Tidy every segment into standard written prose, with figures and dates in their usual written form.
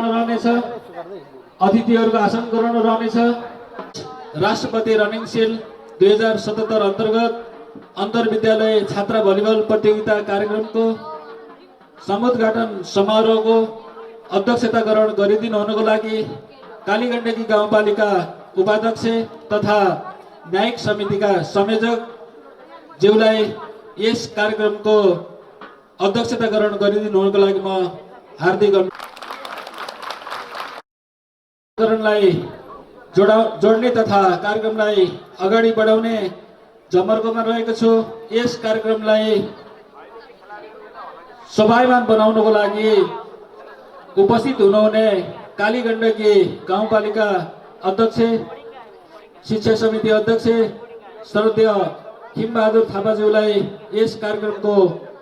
रहनेछ। अतिथिहरूको आसन ग्रहण रहनेछ। राष्ट्रपति रनिङ सिल 2077 अन्तर्गत अन्तर्विद्यालय छात्र भलिबल प्रतियोगिता कार्यक्रमको समुद्घाटन समारोहको अध्यक्षता ग्रहण गरिदिनु हुनुको लागि कालीगण्डकी गाउँपालिका उपाध्यक्ष तथा न्यायिक समितिका संयोजक ज्यूलाई यस कार्यक्रमको अध्यक्षता ग्रहण गरिदिनु हुनुको लागि म हार्दिक कार्यक्रमलाई जोड्ने तथा कार्यक्रमलाई अगाडि बढाउने जमर्कोमा रहेको छु। यस कार्यक्रमलाई शोभायमान बनाउनको लागि उपस्थित हुनुहुने कालीगण्डकी गाउँपालिका अध्यक्ष, शिक्षा समिति अध्यक्ष श्रद्धेय खिमबहादुर थापाज्यूलाई यस कार्यक्रमको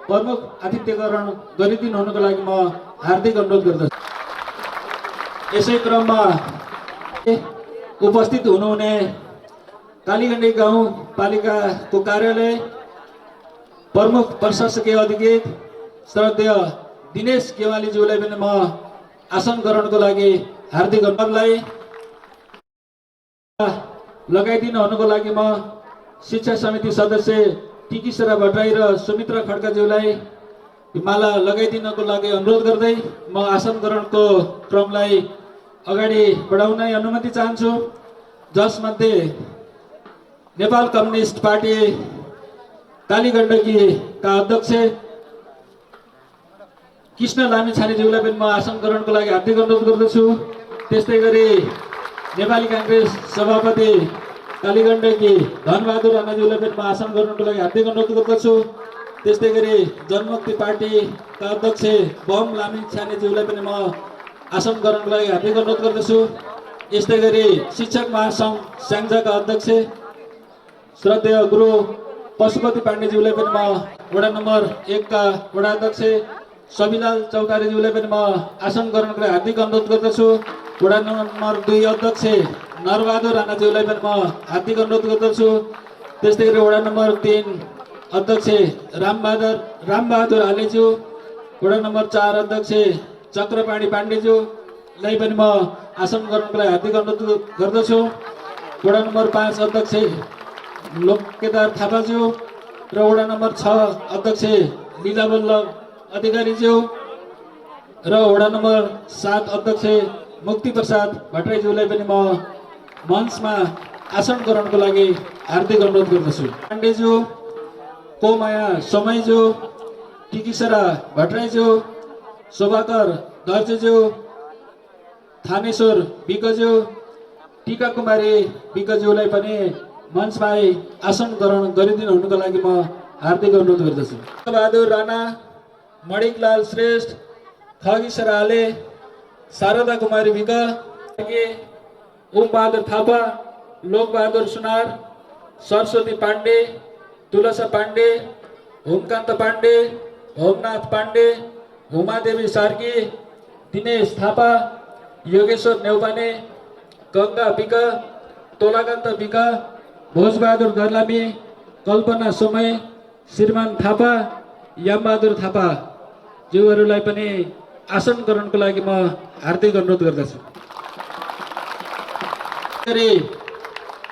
प्रमुख आतिथ्य ग्रहण गरिदिनु हुनुको लागि म हार्दिक अनुरोध गर्दछु। यसै क्रममा उपस्थित हुनुहुने कालीगण्डी गाउँपालिकाको कार्यालय प्रमुख प्रशासकीय अधिकृत श्रद्धेय दिनेश गेवालीज्यूलाई पनि म आसन ग्रहणको लागि हार्दिक अनुरोधलाई लगाइदिनु हुनुको लागि म शिक्षा समिति सदस्य टिकिसरा भट्टराई र सुमित्रा खड्काज्यूलाई माला लगाइदिनको लागि अनुरोध गर्दै म आसन ग्रहणको क्रमलाई अगाडि बढाउन अनुमति चाहन्छु। जसमध्ये नेपाल कम्युनिस्ट पार्टी कालीगण्डकीका अध्यक्ष कृष्ण लामिछानेज्यूलाई पनि म आसन ग्रहणको लागि हार्दिक अनुरोध गर्दछु। त्यस्तै गरी नेपाली कांग्रेस सभापति कालीगण्डकी धनबहादुर राणाज्यूलाई पनि म आसन ग्रहणको लागि हार्दिक अनुरोध गर्दछु। त्यस्तै गरी जनमुक्ति पार्टीका अध्यक्ष बम लामिछानेज्यूलाई पनि म आसन ग्रहणको लागि हार्दिक अनुरोध गर्दछु। यस्तै गरी शिक्षक महासंघ स्याङ्जाका अध्यक्ष श्रद्धेय गुरु पशुपति पाण्डेज्यूलाई पनि म वडा नम्बर 1 का वडा अध्यक्ष सबिलाल चौतारीज्यूलाई पनि म आसन ग्रहणको लागि हार्दिक अनुरोध गर्दछु। वडा नम्बर 2 अध्यक्ष नरबहादुर राणाज्यूलाई पनि म हार्दिक अनुरोध गर्दछु। त्यस्तै गरी वडा नम्बर 3 अध्यक्ष रामबहादुर आलेज्यू, वडा नम्बर 4 अध्यक्ष चक्रपाणी पाण्डेज्यूलाई पनि म आसन ग्रहणको लागि हार्दिक अनुरोध गर्दछु। वडा नम्बर 5 अध्यक्ष लोककेदार थापाज्यू र वडा नम्बर 6 अध्यक्ष लीलावल्लभ अधिकारीज्यू र वडा नम्बर 7 अध्यक्ष मुक्ति प्रसाद भट्टराईज्यूलाई पनि म मञ्चमा आसन ग्रहणको लागि हार्दिक अनुरोध गर्दछु। पाण्डेज्यू, कोमाया समयज्यू, टिकिसरा भट्टराईज्यू, शोभाकर दर्जेज्यू, थानेश्वर विकज्यू, टीका कुमारी विकज्यूलाई पनि मञ्चमा आसन ग्रहण गरिदिनु हुनुको लागि म हार्दिक अनुरोध गर्दछु। बहादुर राणा, मणिकलाल श्रेष्ठ, खगिसरा आले, शारदा कुमारी विक, ओम बहादुर थापा, लोक बहादुर सुनार, सरस्वती पाण्डे, तुलसा पाण्डे, होमकान्त पाण्डे, होमनाथ पाण्डे, उमादेवी सार्की, दिनेश थापा, योगेश्वर नेउपाने, गंगा विक, तोलाकान्त विक, भोजबहादुर गर्लामी, कल्पना सोमय, श्रीमान थापा, यामबहादुर थापा ज्यूहरूलाई पनि आसन ग्रहणको लागि म हार्दिक अनुरोध गर्दछु।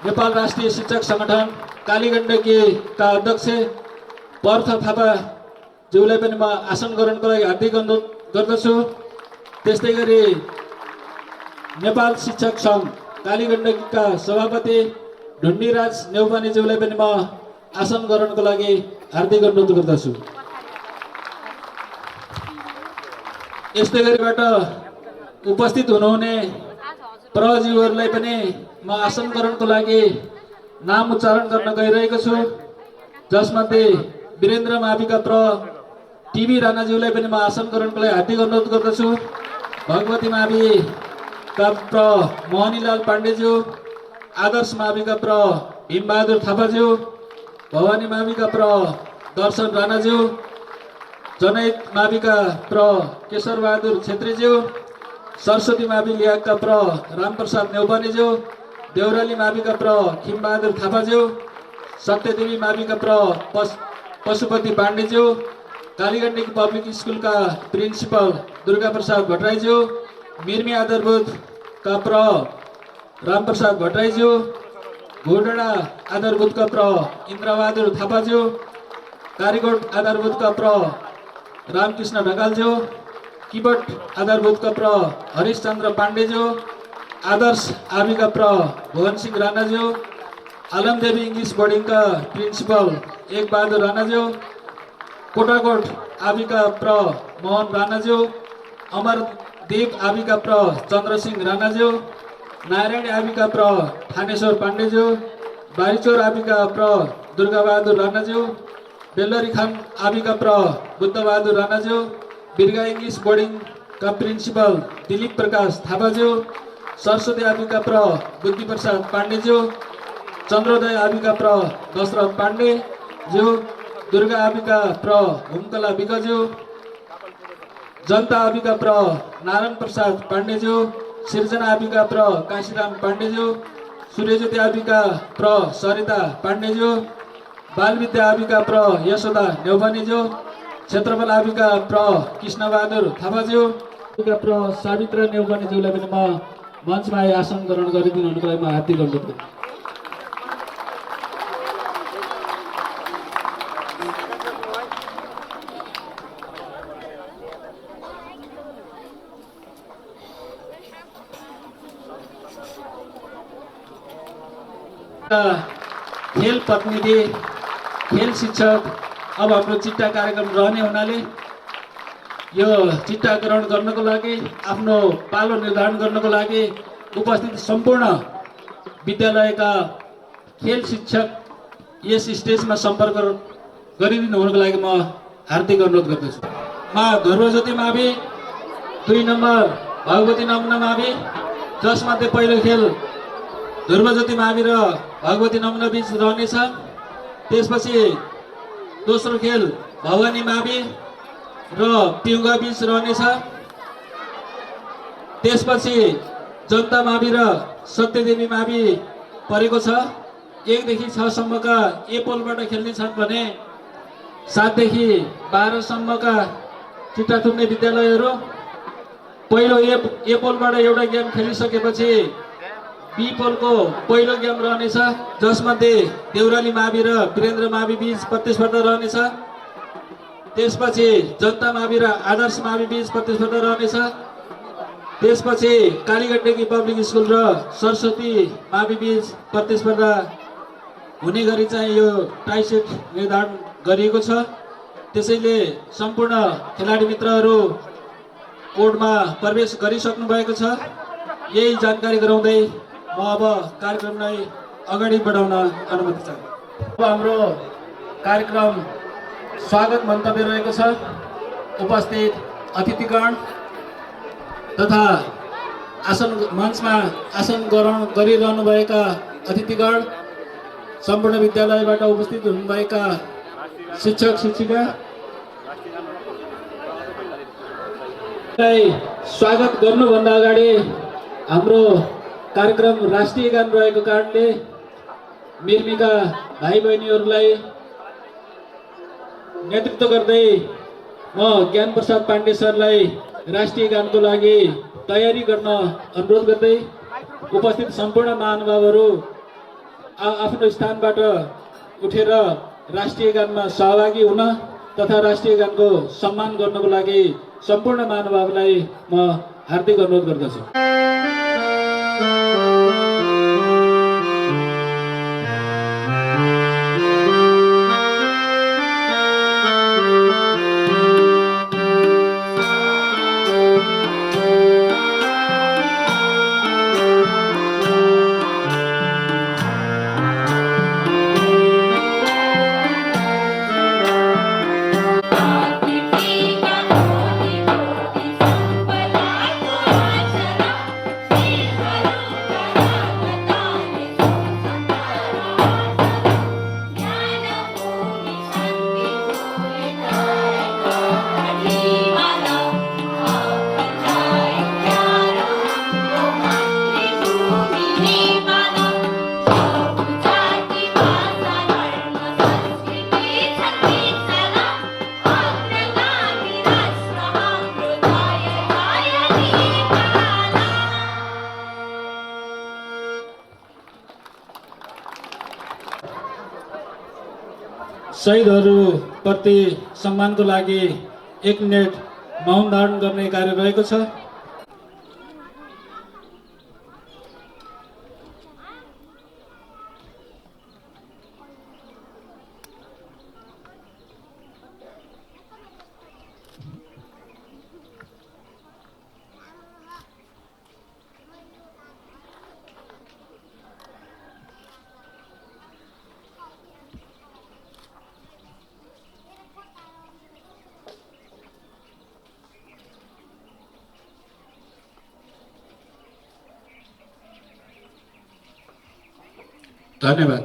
नेपाल राष्ट्रिय शिक्षक संगठन कालीगण्डकीका अध्यक्ष पर्थ थापा ज्यूलाई पनि म आसन ग्रहणको लागि हार्दिक अनुरोध गर्दछु। त्यस्तै गरी नेपाल शिक्षक संघ कालीगण्डकीका सभापति ढुण्डीराज नेउपानेज्यूलाई पनि म आसन ग्रहणको लागि हार्दिक अनुरोध गर्दछु। यस्तै गरीबाट उपस्थित हुनुहुने प्रज्यूहरूलाई पनि म आसन ग्रहणको लागि नाम उच्चारण गर्न गइरहेको छु। जसमध्ये वीरेन्द्र माविका प्र टिभी राणाज्यूलाई पनि म आसन ग्रहणको लागि हार्दिक अनुरोध गर्दछु। भगवती माविका प्र मोहनीलाल पाण्डेज्यू, आदर्श माविका प्र भीमबहादुर थापाज्यू, भवानी माविका प्र दर्शन राणाज्यू, जनैत माविका प्र केशर बहादुर छेत्रीज्यू, सरस्वती मावि लियाका प्र रामप्रसाद नेउपानेज्यू, देउराली माविका प्र खिमबहादुर थापाज्यू, सत्यदेवी माविका प्र पशुपति पाण्डेज्यू, कालीगण्डी पब्लिक स्कूल का प्रिंसिपल दुर्गा प्रसाद भट्टराईज्यू, मिर्मी आधारभूतका प्र रामप्रसाद भट्टराईज्यू, घोडडा आधारभूतका प्र इन्द्रबहादुर थापाज्यू, कारीकोट आधारभूतका प्र रामकृष्ण ढकालज्यू, किबट आधारभूतका प्र हरिशचन्द्र पाण्डेज्यू, आदर्श आविका प्र भुवन सिंह राणाज्यू, आलमदेवी इंग्लिश बोर्डिङका प्रिन्सिपल एक बहादुर राणाज्यू, कोटाकोट आविका प्र मोहन राणाज्यू, अमरदीप आविका प्र चन्द्रसिंह राणाज्यू, नारायणी आविका प्र थानेश्वर पाण्डेज्यू, बारीचोर आविका प्र दुर्गाबहादुर राणाज्यू, बेल्लरी खान आविका प्र बुद्धबहादुर राणाज्यू, बिरगा इंग्लिश बोर्डिङका प्रिन्सिपल दिलीप प्रकाश थापाज्यू, सरस्वती आविका प्र बुद्धिप्रसाद पाण्डेज्यू, चन्द्रोदय आविका प्र दशरथ पाण्डेज्यू, दुर्गा आविका प्र हुमकला विकज्यू, जनता आविका प्र नारायण प्रसाद पाण्डेज्यू, सिर्जना आविका प्र काशीराम पाण्डेज्यू, सूर्यज्योति आविका प्र सरिता पाण्डेज्यू, बालविद्या आविका प्र यशोदा नेौपानेज्यू, क्षेत्रफल आविका प्र कृष्णबहादुर थापाज्यू, आविका प्र सावित्र नेौपानेज्यूलाई पनि म मञ्चमा आसन ग्रहण गरिदिनु हुनुको लागि म हार्दिक अनुरोध गर्छु। खेल प्रतिनिधि, खेल शिक्षक अब हाम्रो चिट्टा कार्यक्रम रहने हुनाले यो चिट्टा ग्रहण गर्नको लागि आफ्नो पालो निर्धारण गर्नको लागि उपस्थित सम्पूर्ण विद्यालयका खेल शिक्षक यस स्टेजमा सम्पर्क गरिदिनु हुनुको लागि म हार्दिक अनुरोध गर्दछु। ध्रुवज्योति मावि, 2 नम्बर भगवती नमुना मावि, जसमध्ये पहिलो खेल ध्रुवज्योति मावि र भगवती नमुना बीच रहनेछ। त्यसपछि दोस्रो खेल भवानी मावि र पिउगा बीच रहनेछ। त्यसपछि जनता मावि र सत्यदेवी मावि परेको छ। 1 देखि 6 सम्मका ए पोलबाट खेल्ने छन् भने 7 देखि 12 सम्मका चिट्टा थुन्ने विद्यालयहरू पहिलो ए पोलबाट एउटा गेम खेलिसकेपछि बी पोलको पहिलो गेम रहनेछ, जसमध्ये देउराली मावि र वीरेन्द्र मावि बीच प्रतिस्पर्धा रहनेछ। त्यसपछि जनता मावि र आदर्श मावि बीच प्रतिस्पर्धा रहनेछ। त्यसपछि कालीगण्डकी पब्लिक स्कुल र सरस्वती मावि बीच प्रतिस्पर्धा हुने गरी चाहिँ यो टाइसेट निर्धारण गरिएको छ। त्यसैले सम्पूर्ण खेलाडी मित्रहरू कोर्टमा प्रवेश गरिसक्नु भएको छ। यही जानकारी गराउँदै म अब कार्यक्रमलाई अगाडि बढाउन अनुमति चाहन्छु। अब हाम्रो कार्यक्रम स्वागत मन्तव्य रहेको छ। उपस्थित अतिथिगण तथा मञ्चमा आसन ग्रहण गरिरहनुभएका अतिथिगण, सम्पूर्ण विद्यालयबाट उपस्थित हुनुभएका शिक्षक शिक्षिका, स्वागत गर्नुभन्दा अगाडि हाम्रो कार्यक्रम राष्ट्रिय गान रहेको कारणले मिर्मीका भाइ बहिनीहरूलाई नेतृत्व गर्दै म ज्ञान प्रसाद पाण्डे सरलाई राष्ट्रिय गानको लागि तयारी गर्न अनुरोध गर्दै उपस्थित सम्पूर्ण महानुभावहरू आफ्नो स्थानबाट उठेर राष्ट्रिय गानमा सहभागी हुन तथा राष्ट्रिय गानको सम्मान गर्नको लागि सम्पूर्ण महानुभावलाई म हार्दिक अनुरोध गर्दछु। Thank you. शहीदहरूप्रति सम्मानको लागि 1 मिनेट मौन धारण गर्ने कार्य रहेको छ। धन्यवाद।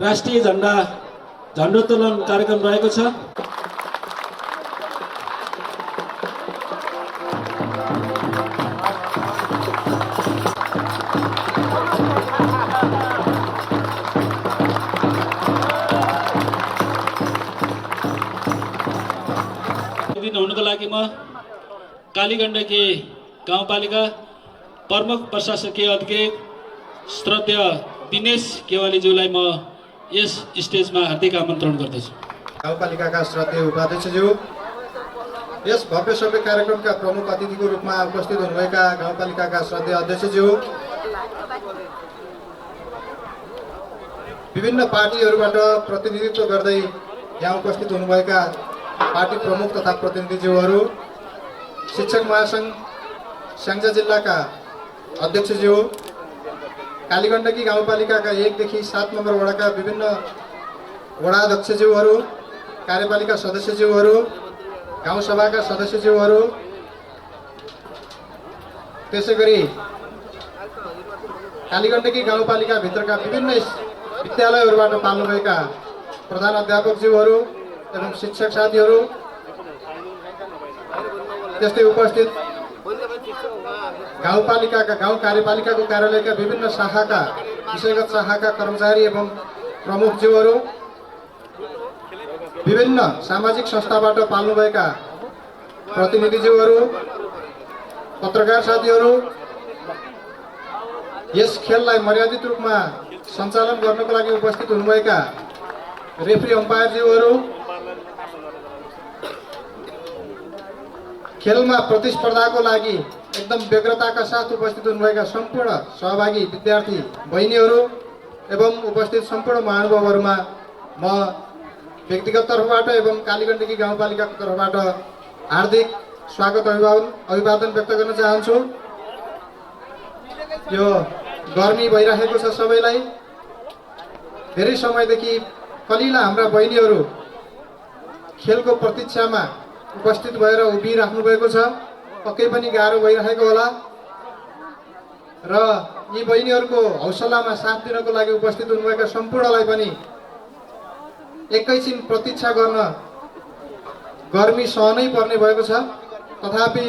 राष्ट्रिय झण्डोत्तोलन कार्यक्रम रहेको छ। हुनुको लागि म कालीगण्डकी गाउँपालिका प्रमुख प्रशासकीय अधिकारी श्रद्धेय दिनेश केवालीज्यूलाई म यस स्टेजमा हार्दिक आमन्त्रण गर्दछु। गाउँपालिकाका श्रद्धेय उपाध्यक्षज्यू, यस भव्य सबै कार्यक्रमका प्रमुख अतिथिको रूपमा उपस्थित हुनुभएका गाउँपालिकाका श्रद्धेय अध्यक्षज्यू, विभिन्न पार्टीहरूबाट प्रतिनिधित्व गर्दै यहाँ उपस्थित हुनुभएका पार्टी प्रमुख तथा प्रतिनिधिज्यूहरू, शिक्षक महासङ्घ स्याङ्जा जिल्लाका अध्यक्षज्यू, कालीगण्डकी गाउँपालिकाका 1 देखि 7 नम्बर वडाका विभिन्न वडाध्यक्षज्यूहरू, कार्यपालिका सदस्यज्यूहरू, गाउँसभाका सदस्यज्यूहरू, त्यसैगरी कालीगण्डकी गाउँपालिकाभित्रका विभिन्न विद्यालयहरूबाट पाल्नुभएका प्रधान अध्यापकज्यूहरू एवं शिक्षक साथीहरू, त्यस्तै उपस्थित गाउँपालिकाका गाउँ कार्यपालिकाको कार्यालयका विभिन्न शाखाका विषयगत शाखाका कर्मचारी एवं प्रमुखज्यूहरू, विभिन्न सामाजिक संस्थाबाट पाल्नुभएका प्रतिनिधिज्यूहरू, पत्रकार साथीहरू, यस खेललाई मर्यादित रूपमा सञ्चालन गर्नको लागि उपस्थित हुनुभएका रेफ्री अम्पायरज्यूहरू, खेलमा प्रतिस्पर्धाको लागि एकदम व्यग्रताका साथ उपस्थित हुनुभएका सम्पूर्ण सहभागी विद्यार्थी बहिनीहरू एवं उपस्थित सम्पूर्ण महानुभावहरूमा म व्यक्तिगत तर्फबाट एवं कालीगण्डकी गाउँपालिकाको तर्फबाट हार्दिक स्वागत अभिवादन व्यक्त गर्न चाहन्छु। यो गर्मी भइरहेको छ, सबैलाई धेरै समयदेखि कलिला हाम्रा बहिनीहरू खेलको प्रतीक्षामा उपस्थित भएर उभिराख्नु भएको छ। पक्कै पनि गाह्रो भइरहेको होला र यी बहिनीहरूको हौसलामा साथ दिनको लागि उपस्थित हुनुभएका सम्पूर्णलाई पनि एकैछिन प्रतीक्षा गर्न गर्मी सहनै पर्ने भएको छ। तथापि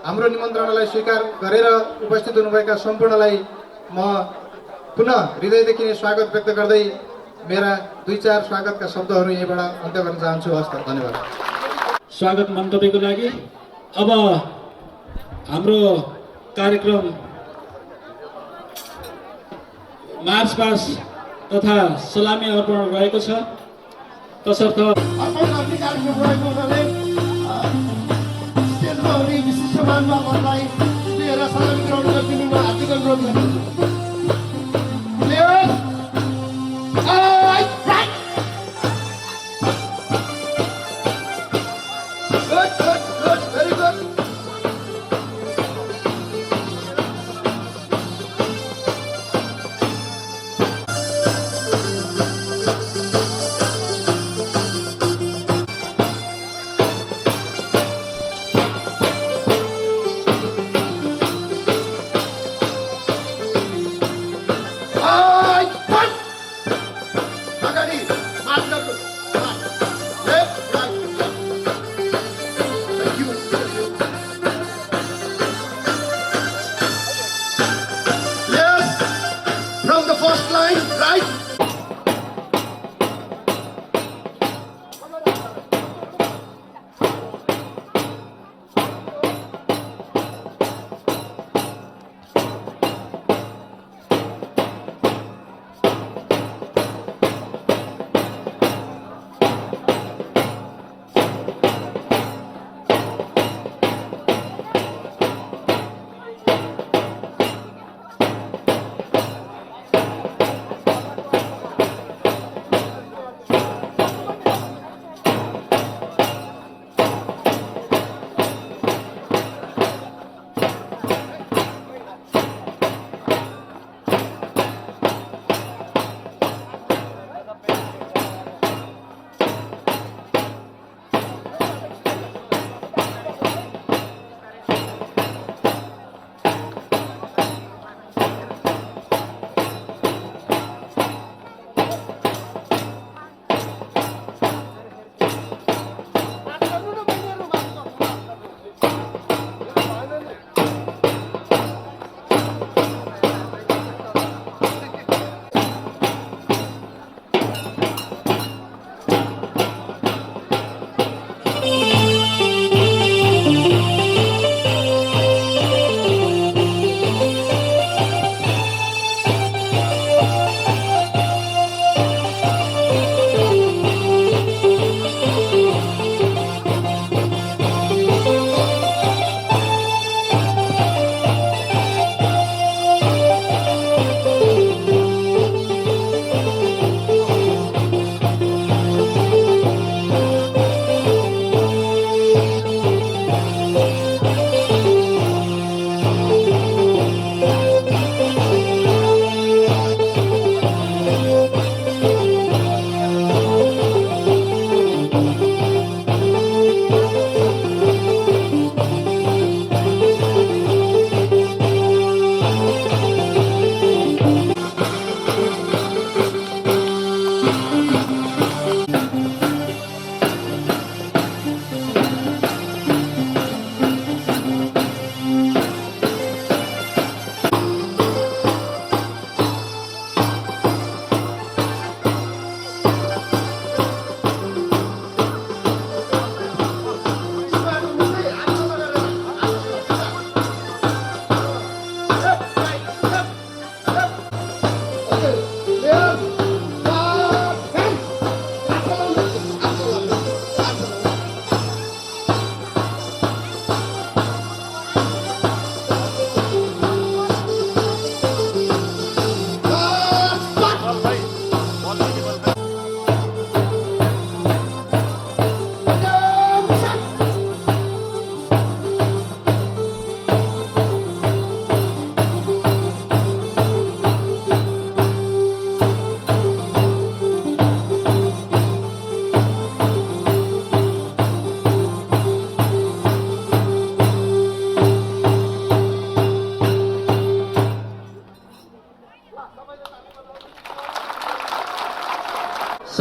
हाम्रो निमन्त्रणालाई स्वीकार गरेर उपस्थित हुनुभएका सम्पूर्णलाई म पुनः हृदयदेखि नै स्वागत व्यक्त गर्दै मेरा 2-4 स्वागतका शब्दहरू यहीँबाट अन्त्य गर्न चाहन्छु। हस्त, धन्यवाद। स्वागत मन्तव्यको लागि अब हाम्रो कार्यक्रम मार्च पास्ट तथा सलामी अर्पण रहेको छ। तसर्थ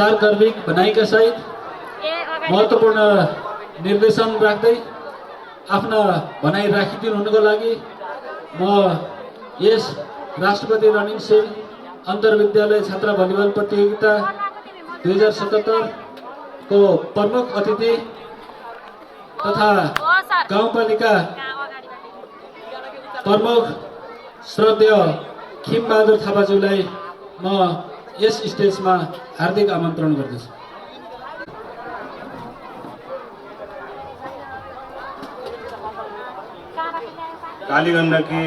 सारगर्भिक भनाइका सहित महत्त्वपूर्ण निर्देशन राख्दै आफ्ना भनाइ राखिदिनु हुनुको लागि म यस राष्ट्रपति रनिङ सिल अन्तर्विद्यालय छात्र भलिबल प्रतियोगिता 2077 को प्रमुख अतिथि तथा गाउँपालिका प्रमुख श्रद्धेय खिमबहादुर थापाज्यूलाई म यस स्टेजमा हार्दिक आमन्त्रण गर्दछु। कालीगण्डकी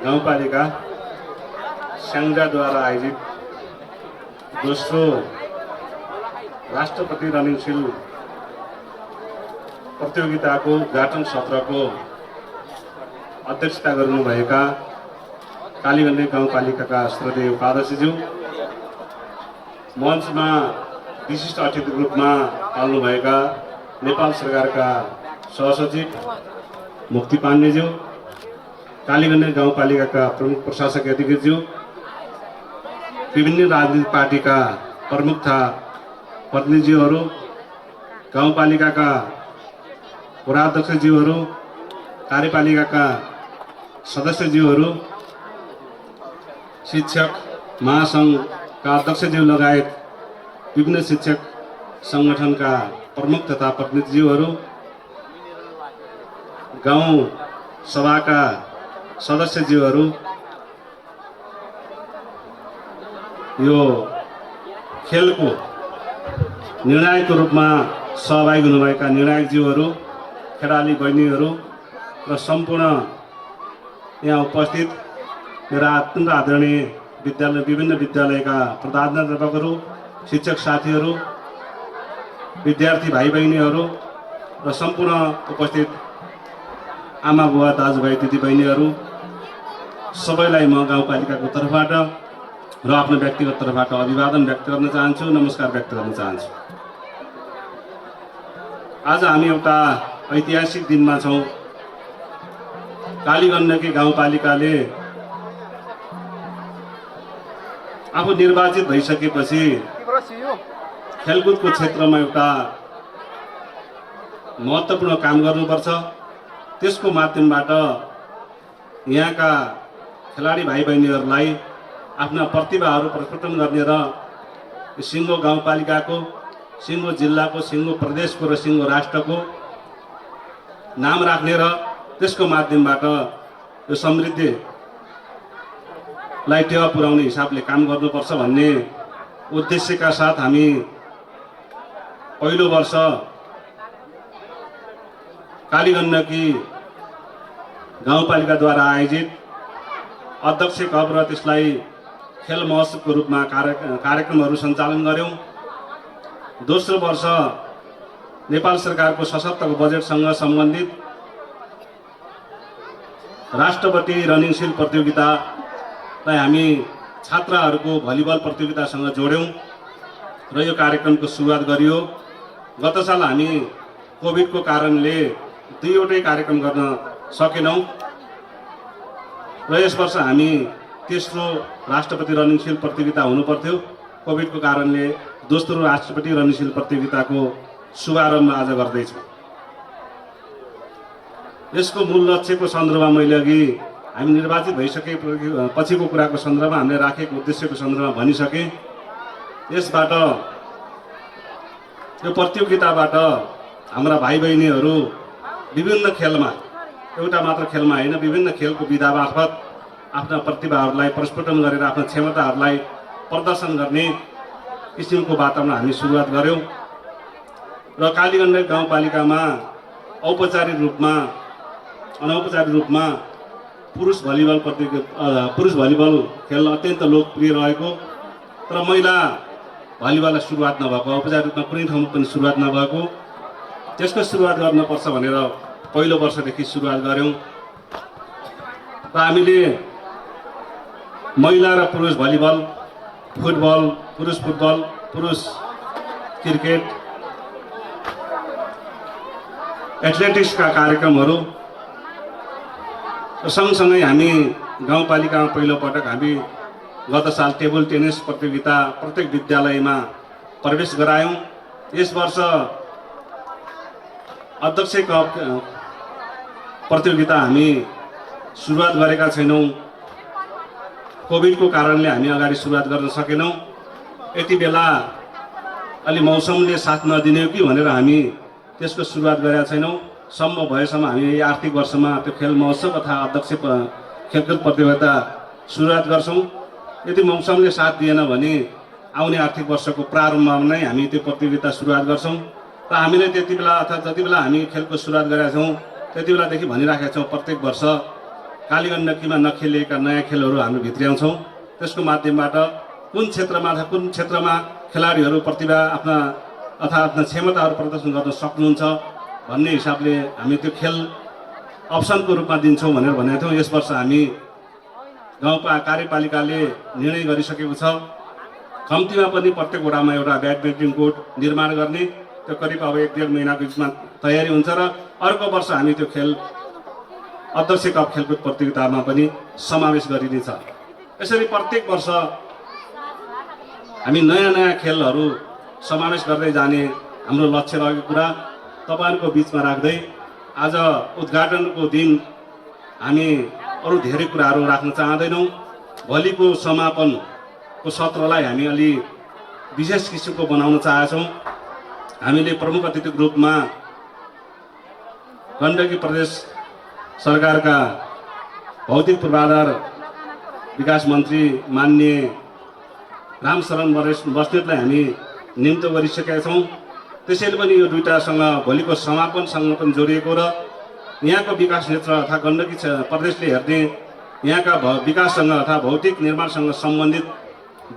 गाउँपालिका स्याङ्जाद्वारा आयोजित दोस्रो राष्ट्रपति रनिङ सिल प्रतियोगिताको उद्घाटन सत्रको अध्यक्षता गर्नुभएका कालीगण्डे गाउँपालिकाका श्रद्धेय उपाध्यक्षज्यू, मञ्चमा विशिष्ट अतिथिको रूपमा पाल्नुभएका नेपाल सरकारका सहसचिव मुक्ति पाण्डेज्यू, कालीगण्डे गाउँपालिकाका प्रमुख प्रशासकीय अधिकृतज्यू, विभिन्न राजनीतिक पार्टीका प्रमुख तथा प्रतिनिधिज्यूहरू, गाउँपालिकाका वडाध्यक्षज्यूहरू, कार्यपालिकाका सदस्यज्यूहरू, शिक्षक महासङ्घका अध्यक्षज्यू लगायत विभिन्न शिक्षक सङ्गठनका प्रमुख तथा प्रतिनिधिज्यूहरू, गाउँ सभाका सदस्यज्यूहरू, यो खेलको निर्णायकको रूपमा सहभागी हुनुभएका निर्णायकज्यूहरू, खेलाडी बहिनीहरू र सम्पूर्ण यहाँ उपस्थित मेरा अत्यन्त आदरणीय विभिन्न विद्यालयका प्रधानाध्यापकहरू, शिक्षक साथीहरू, विद्यार्थी भाइ बहिनीहरू र सम्पूर्ण उपस्थित आमा बुवा दाजुभाइ दिदीबहिनीहरू सबैलाई म गाउँपालिकाको तर्फबाट र आफ्नो व्यक्तिगत तर्फबाट अभिवादन व्यक्त गर्न चाहन्छु, नमस्कार व्यक्त गर्न चाहन्छु। आज हामी एउटा ऐतिहासिक दिनमा छौँ। कालीगण्डकी गाउँपालिकाले आफू निर्वाचित भइसकेपछि खेलकुदको क्षेत्रमा एउटा महत्त्वपूर्ण काम गर्नुपर्छ। त्यसको माध्यमबाट यहाँका खेलाडी भाइ बहिनीहरूलाई आफ्ना प्रतिभाहरू प्रस्फुटन गर्ने र सिङ्गो गाउँपालिकाको, सिङ्गो जिल्लाको, सिङ्गो प्रदेशको र सिङ्गो राष्ट्रको नाम राख्ने र त्यसको माध्यमबाट यो समृद्धिलाई टेवा पुर्याउने हिसाबले काम गर्नुपर्छ भन्ने उद्देश्यका साथ हामी पहिलो वर्ष कालीगण्डकी गाउँपालिकाद्वारा आयोजित अध्यक्ष कप र त्यसलाई खेल महोत्सवको रूपमा कार्यक्रमहरू सञ्चालन गऱ्यौँ। दोस्रो वर्ष नेपाल सरकारको सशक्त बजेटसँग सम्बन्धित राष्ट्रपति रनिङ सिल प्रतियोगितालाई हामी छात्राहरूको भलिबल प्रतियोगितासँग जोड्यौँ र यो कार्यक्रमको सुरुवात गरियो। गत साल हामी कोभिडको कारणले दुईवटै कार्यक्रम गर्न सकेनौँ र यस वर्ष हामी तेस्रो राष्ट्रपति रनिङ सिल प्रतियोगिता हुनुपर्थ्यो। कोभिडको कारणले दोस्रो राष्ट्रपति रनिङ सिल प्रतियोगिताको शुभारम्भ आज गर्दैछौँ। यसको मूल लक्ष्यको सन्दर्भमा मैले अघि हामी निर्वाचित भइसकेपछिको कुराको सन्दर्भमा हामीले राखेको उद्देश्यको सन्दर्भमा भनिसकेँ। यसबाट यो प्रतियोगिताबाट हाम्रा भाइ बहिनीहरू विभिन्न खेलमा, एउटा मात्र खेलमा होइन, विभिन्न खेलको विधा मार्फत आफ्ना प्रतिभाहरूलाई प्रस्फुटन गरेर आफ्ना क्षमताहरूलाई प्रदर्शन गर्ने किसिमको वातावरण हामी सुरुवात गऱ्यौँ र कालीगण्ड गाउँपालिकामा औपचारिक रूपमा अनौपचारिक रूपमा पुरुष भलिबल खेल अत्यन्त लोकप्रिय रहेको तर महिला भलिबललाई सुरुवात नभएको, औपचारिक रूपमा कुनै ठाउँमा पनि सुरुवात नभएको, त्यसको सुरुवात गर्नुपर्छ भनेर पहिलो वर्षदेखि सुरुवात गऱ्यौँ र हामीले महिला र पुरुष भलिबल, फुटबल, पुरुष फुटबल, पुरुष क्रिकेट, एथलेटिक्सका कार्यक्रमहरू सँगसँगै हामी गाउँपालिकामा पहिलो पटक हामी गत साल टेबल टेनिस प्रतियोगिता प्रत्येक विद्यालयमा प्रवेश गरायौँ। यस वर्ष अध्यक्ष कप प्रतियोगिता हामी सुरुवात गरेका छैनौँ। कोभिडको कारणले हामी अगाडि सुरुवात गर्न सकेनौँ। यति बेला अलि मौसमले साथ नदिने हो कि भनेर हामी त्यसको सुरुवात गरेका छैनौँ। सम्भव भएसम्म हामी यही आर्थिक वर्षमा त्यो खेल महोत्सव तथा अध्यक्ष खेलकुद प्रतियोगिता सुरुवात गर्छौँ। यदि मौसमले साथ दिएन भने आउने आर्थिक वर्षको प्रारम्भमा नै हामी त्यो प्रतियोगिता सुरुवात गर्छौँ। र हामीले त्यति बेला अर्थात् जति बेला हामी खेलको सुरुवात गरेका छौँ त्यति बेलादेखि भनिराखेका छौँ प्रत्येक वर्ष कालीगण्डकीमा नखेलिएका नयाँ खेलहरू हामी भित्र्याउँछौँ। त्यसको माध्यमबाट कुन क्षेत्रमा अथवा कुन क्षेत्रमा खेलाडीहरू प्रतिभा आफ्ना क्षमताहरू प्रदर्शन गर्न सक्नुहुन्छ भन्ने हिसाबले हामी त्यो खेल अप्सनको रूपमा दिन्छौँ भनेर भनेका थियौँ। यस वर्ष हामी गाउँ कार्यपालिकाले निर्णय गरिसकेको छ कम्तीमा पनि प्रत्येक वडामा एउटा ब्याडमिन्टन कोर्ट निर्माण गर्ने। त्यो करिब अब 1-1.5 महिनाको बिचमा तयारी हुन्छ र अर्को वर्ष हामी त्यो खेल अध्यक्ष कप खेलकुद प्रतियोगितामा पनि समावेश गरिनेछ। यसरी प्रत्येक वर्ष हामी नयाँ खेलहरू समावेश गर्दै जाने हाम्रो लक्ष्य रहेको कुरा तपाईँहरूको बिचमा राख्दै आज उद्घाटनको दिन हामी अरू धेरै कुराहरू राख्न चाहँदैनौँ। भोलिको समापनको सत्रलाई हामी अलि विशेष किसिमको बनाउन चाहेछौँ। हामीले प्रमुख अतिथिको रूपमा गण्डकी प्रदेश सरकारका भौतिक पूर्वाधार विकास मन्त्री माननीय रामशरण बस्नेतलाई हामी नियुक्त गरिसकेका छौँ। त्यसैले पनि यो दुईटासँग भोलिको समापनसँग पनि जोडिएको र यहाँको विकास क्षेत्र अर्थात् गण्डकी प्रदेशले हेर्ने यहाँका विकाससँग अथवा भौतिक निर्माणसँग सम्बन्धित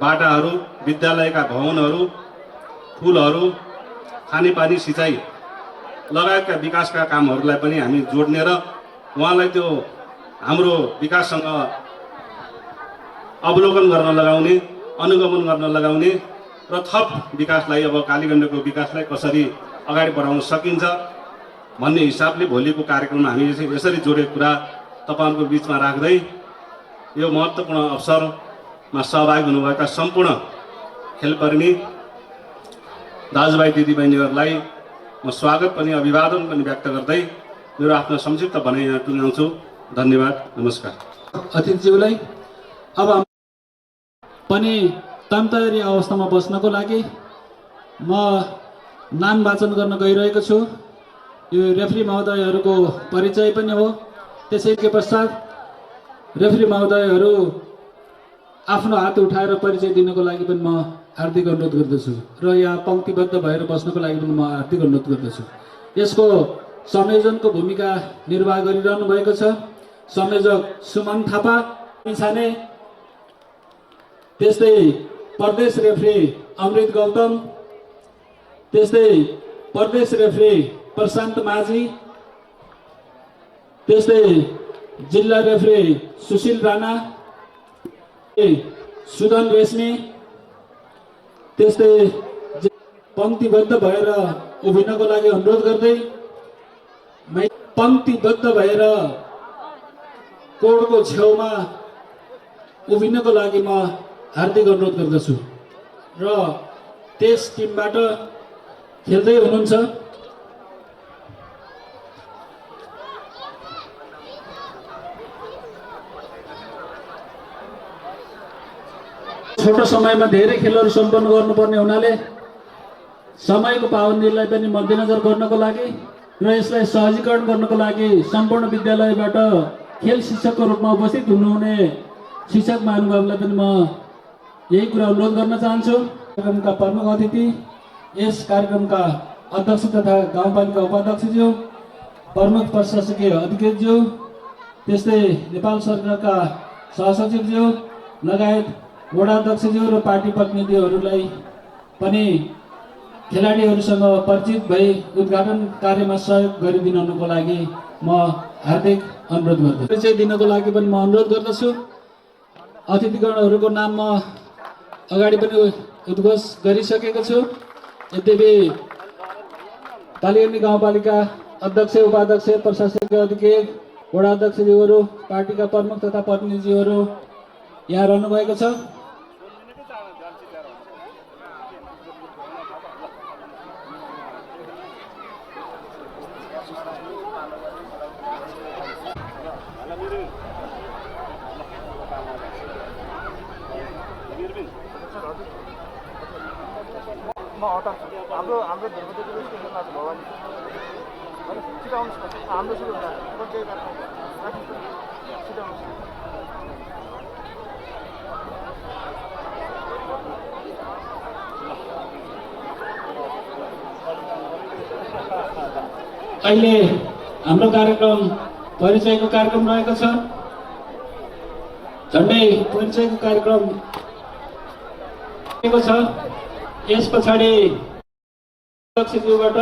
बाटाहरू, विद्यालयका भवनहरू, पुलहरू, खानेपानी, सिँचाइ लगायतका विकासका कामहरूलाई पनि हामी जोड्ने र उहाँलाई त्यो हाम्रो विकाससँग अवलोकन गर्न लगाउने, अनुगमन गर्न लगाउने र थप विकासलाई अब कालीगण्डको विकासलाई कसरी अगाडि बढाउन सकिन्छ भन्ने हिसाबले भोलिको कार्यक्रममा हामी यसरी जोडेको कुरा तपाईँहरूको बिचमा राख्दै यो महत्त्वपूर्ण अवसरमा सहभागी हुनुभएका सम्पूर्ण खेलप्रेमी दाजुभाइ दिदीबहिनीहरूलाई म स्वागत पनि अभिवादन पनि व्यक्त गर्दै मेरो आफ्नो संक्षिप्त भनाइ यहाँ टुङ्गाउँछु। धन्यवाद, नमस्कार। अतिथिज्यूलाई अब पनि तयारी अवस्थामा बस्नको लागि म नाम वाचन गर्न गइरहेको छु। यो रेफ्री महोदयहरूको परिचय पनि हो। त्यसैको पश्चात रेफ्री महोदयहरू आफ्नो हात उठाएर परिचय दिनको लागि पनि म हार्दिक अनुरोध गर्दछु र यहाँ पङ्क्तिबद्ध भएर बस्नको लागि पनि म हार्दिक अनुरोध गर्दछु। यसको संयोजनको भूमिका निर्वाह गरिरहनु भएको छ संयोजक सुमन थापा छाने, त्यस्तै प्रदेश रेफ्री अमृत गौतम, त्यस्तै प्रदेश रेफ्री प्रशान्त माझी, त्यस्तै जिल्ला रेफ्री सुशील राणा, सुदन रेशमी, त्यस्तै पङ्क्तिबद्ध भएर उभिनको लागि अनुरोध गर्दै पङ्क्तिबद्ध भएर कोडको छेउमा उभिनको लागि म हार्दिक अनुरोध गर्दछु र त्यस टिमबाट खेल्दै हुनुहुन्छ छोटो समयमा धेरै खेलहरू सम्पन्न गर्नुपर्ने हुनाले समयको पाबन्दीलाई पनि मध्यनजर गर्नको लागि र यसलाई सहजीकरण गर्नको लागि सम्पूर्ण विद्यालयबाट खेल शिक्षकको रूपमा उपस्थित हुनुहुने शिक्षक महानुभावलाई पनि म यही कुरा अनुरोध गर्न चाहन्छु। कार्यक्रमका प्रमुख अतिथि, यस कार्यक्रमका अध्यक्ष तथा गाउँपालिका उपाध्यक्षज्यू, प्रमुख प्रशासकीय अधिकृतज्यू, त्यस्तै नेपाल सरकारका सहसचिवज्यू लगायत वडाध्यक्षज्यू र पार्टी प्रतिनिधिहरूलाई पनि खेलाडीहरूसँग परिचित भई उद्घाटन कार्यमा सहयोग गरिदिनुको लागि म हार्दिक अनुरोध गर्दछु। परिचय दिनको लागि पनि म अनुरोध गर्दछु। अतिथिगणहरूको नाम म अगाडि पनि उद्घोष गरिसकेको छु। यद्यपि कालीगण्डी गाउँपालिका अध्यक्ष, उपाध्यक्ष, प्रशासकीय अधिकृत, वडाध्यक्षज्यूहरू, पार्टीका प्रमुख तथा प्रतिनिधिहरू यहाँ रहनुभएको छ। अहिले हाम्रो कार्यक्रम परिचयको कार्यक्रम रहेको छ। झन्डै परिचयको कार्यक्रम रहेको छ। यस पछाडि अध्यक्षज्यूबाट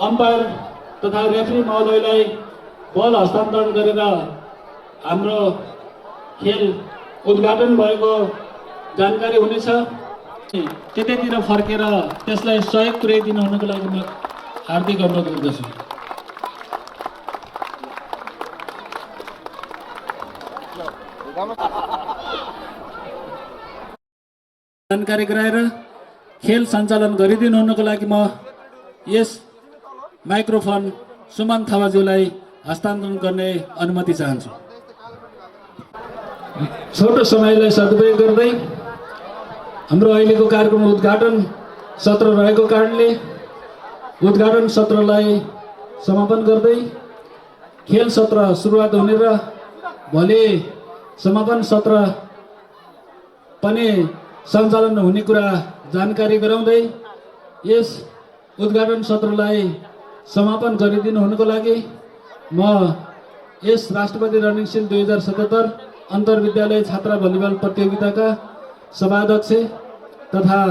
अम्पायर तथा रेफ्री महोदयलाई बल हस्तान्तरण गरेर हाम्रो खेल उद्घाटन भएको जानकारी हुनेछ। त्यतैतिर फर्केर त्यसलाई सहयोग पुर्याइदिनु हुनको लागि म हार्दिक अनुरोध गर्दछु। जानकारी गराएर खेल सञ्चालन गरिदिनु हुनको लागि म यस माइक्रोफोन सुमन थापाज्यूलाई हस्तान्तरण गर्ने अनुमति चाहन्छु। छोटो समयलाई सदुपयोग गर्दै हाम्रो अहिलेको कार्यक्रम उद्घाटन सत्र रहेको कारणले उद्घाटन सत्रलाई समापन गर्दै खेल सत्र सुरुवात हुने र भोलि समापन सत्र पनि सञ्चालन हुने कुरा जानकारी गराउँदै यस उद्घाटन सत्रलाई समापन गरिदिनु हुनको लागि म यस राष्ट्रपति रनिङशील 2077 अन्तर्विद्यालय छात्रा भलिबल प्रतियोगिताका सभाध्यक्ष तथा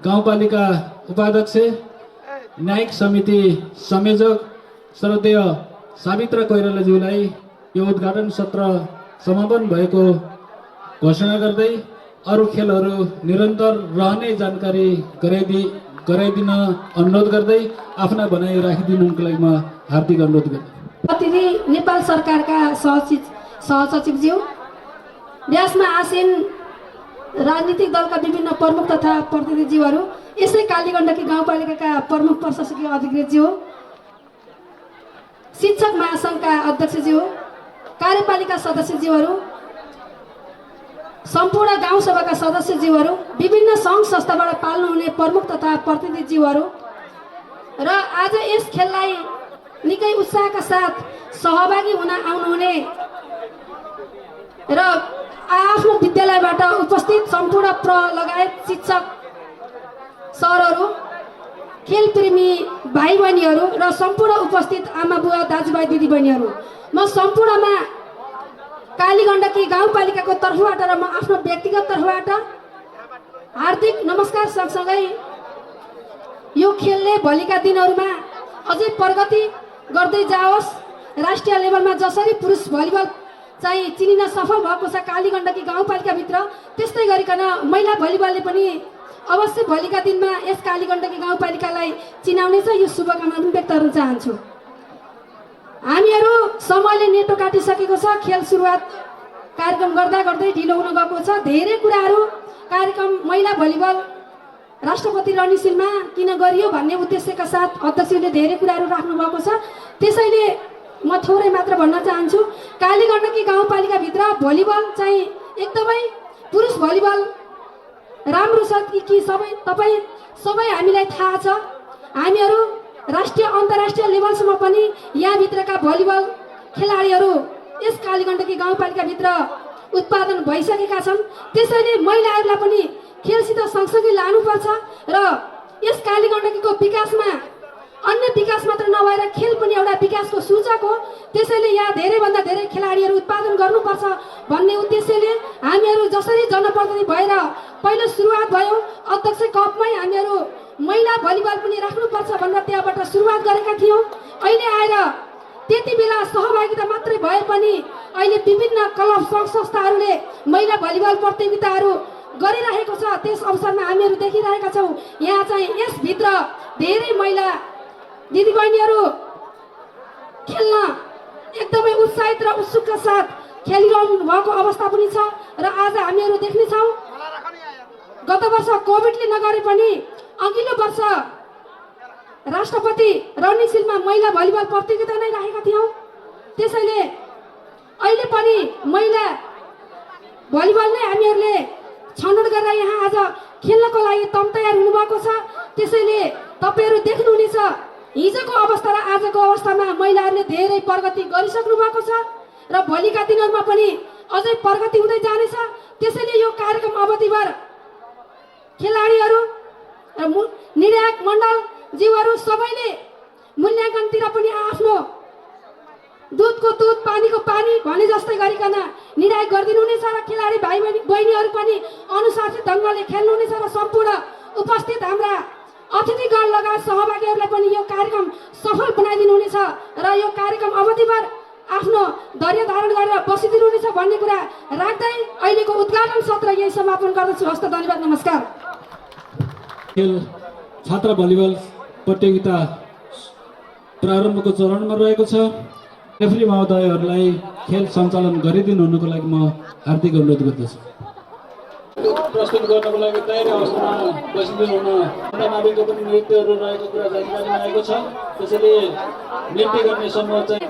गाउँपालिका उपाध्यक्ष न्यायिक समिति संयोजक श्रद्धेय सावित्र कोइरालाज्यूलाई यो उद्घाटन सत्र समापन भएको घोषणा गर्दै अरू खेलहरू निरन्तर रहने जानकारी गराइदिन अनुरोध गर्दै आफ्ना भनाइ राखिदिनुको लागि म हार्दिक अनुरोध गर्छु। प्रतिनिधि नेपाल सरकारका सहसचिवज्यू, व्यासमा आसीन राजनीतिक दलका विभिन्न प्रमुख तथा प्रतिनिधिज्यूहरू, यसै कालीगण्डकी गाउँपालिकाका प्रमुख प्रशासकीय अधिकृतज्यू, शिक्षक महासङ्घका अध्यक्षज्यू, कार्यपालिका सदस्यज्यूहरू, सम्पूर्ण गाउँसभाका सदस्यज्यूहरू, विभिन्न सङ्घ संस्थाबाट पाल्नुहुने प्रमुख तथा प्रतिनिधिज्यूहरू र आज यस खेललाई निकै उत्साहका साथ सहभागी हुन आउनुहुने र आफ्नो विद्यालयबाट उपस्थित सम्पूर्ण लगायत शिक्षक सरहरू, खेलप्रेमी भाइ बहिनीहरू र सम्पूर्ण उपस्थित आमा बुवा दाजुभाइ दिदीबहिनीहरू, म सम्पूर्णमा कालीगण्डकी गाउँपालिकाको तर्फबाट र म आफ्नो व्यक्तिगत तर्फबाट हार्दिक नमस्कार सँगसँगै यो खेलले भोलिका दिनहरूमा अझै प्रगति गर्दै जाओस्। राष्ट्रिय लेभलमा जसरी पुरुष भलिबल चाहिँ चिनिन सफल भएको छ कालीगण्डकी गाउँपालिकाभित्र, त्यस्तै गरिकन महिला भलिबलले पनि अवश्य भोलिका दिनमा यस कालीगण्डकी गाउँपालिकालाई चिनाउनेछ, यो शुभकामना पनि व्यक्त गर्न चाहन्छु। हामीहरू समयले नेटो काटिसकेको छ। खेल सुरुवात कार्यक्रम गर्दा गर्दै ढिलो हुन गएको छ। धेरै कुराहरू कार्यक्रम महिला भलिबल राष्ट्रपति रणनीतिमा किन गरियो भन्ने उद्देश्यका साथ अध्यक्षले धेरै कुराहरू राख्नु भएको छ। त्यसैले म थोरै मात्र भन्न चाहन्छु, कालीगण्डकी गाउँपालिकाभित्र भलिबल चाहिँ एकदमै पुरुष भलिबल राम्रो छ कि सबै हामीलाई थाहा छ। हामीहरू राष्ट्रिय अन्तर्राष्ट्रिय लेभलसम्म पनि यहाँभित्रका भलिबल खेलाडीहरू यस कालीगण्डकी गाउँपालिकाभित्र उत्पादन भइसकेका छन्। त्यसैले महिलाहरूलाई पनि खेलसित सँगसँगै लानुपर्छ र यस कालीगण्डकीको विकासमा अन्य विकास मात्र नभएर खेल पनि एउटा विकासको सूचक हो। त्यसैले यहाँ धेरैभन्दा धेरै खेलाडीहरू उत्पादन गर्नुपर्छ भन्ने उद्देश्यले हामीहरू जसरी जनप्रतिनिधि भएर पहिलो सुरुवात भयो, अध्यक्ष कपमै हामीहरू महिला भलिबल पनि राख्नुपर्छ भनेर त्यहाँबाट सुरुवात गरेका थियौँ। अहिले आएर त्यति बेला सहभागिता मात्रै भए पनि अहिले विभिन्न क्लब सङ्घ संस्थाहरूले महिला भलिबल प्रतियोगिताहरू गरिरहेको छ। त्यस अवसरमा हामीहरू देखिरहेका छौँ यहाँ चाहिँ यसभित्र धेरै महिला दिदीबहिनीहरू खेल्न एकदमै उत्साहित र उत्सुकका साथ खेलिरहनु भएको अवस्था पनि छ र आज हामीहरू देख्नेछौँ गत वर्ष कोभिडले नगरे पनि अघिल्लो वर्ष राष्ट्रपति रणनीतिमा महिला भलिबल प्रतियोगिता नै राखेका थियौँ त्यसैले अहिले पनि महिला भलिबल नै हामीहरूले छनौट गरेर यहाँ आज खेल्नको लागि तम तयार हुनुभएको छ। त्यसैले तपाईँहरू देख्नुहुनेछ हिजोको अवस्था र आजको अवस्थामा महिलाहरूले धेरै प्रगति गरिसक्नु भएको छ र भोलिका दिनहरूमा पनि अझै प्रगति हुँदै जानेछ। त्यसैले यो कार्यक्रम अवधिभर खेलाडीहरू र निर्णायक मण्डल जीवहरू सबैले मूल्याङ्कनतिर पनि आफ्नो दुधको दुध पानीको पानी भने जस्तै गरिकन निर्णय गरिदिनुहुनेछ र खेलाडी भाइ बहिनीहरू पनि अनुशासित ढङ्गले खेल्नुहुनेछ र सम्पूर्ण उपस्थित हाम्रा अतिथिगण लगायत सहभागीहरूलाई पनि यो कार्यक्रम सफल बनाइदिनुहुनेछ र यो कार्यक्रम अवधिभर आफ्नो धैर्य धारण गरेर बसिदिनुहुनेछ भन्ने कुरा राख्दै अहिलेको उद्घाटन सत्र यही समापन गर्दछु। हस्त धन्यवाद, नमस्कार। खेल छात्र भलिबल प्रतियोगिता प्रारम्भको चरणमा रहेको छ। रेफ्री महोदयहरूलाई खेल सञ्चालन गरिदिनु हुनुको लागि म हार्दिक अनुरोध गर्दछु। प्रस्तुत गर्नको लागि तयारी अवस्थामा बसिदिनु हुन नागरिकको पनि नृत्यहरू रहेको कुरा जानकारीमा आएको छ। त्यसैले नृत्य गर्ने समूह चाहिँ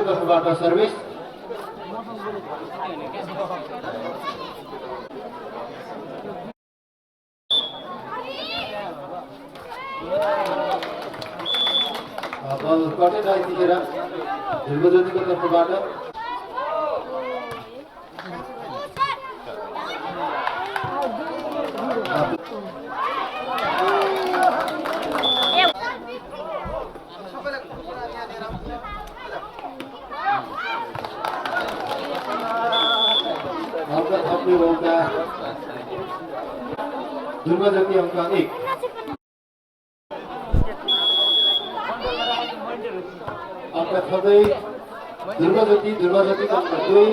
तर्फबाट सर्भिस बल कटेर यतिखेर ध्रुवज्योतिको तर्फबाट ध्रुवज्योति अंक 1 अंक थप्दै ध्रुवज्योति अंक 2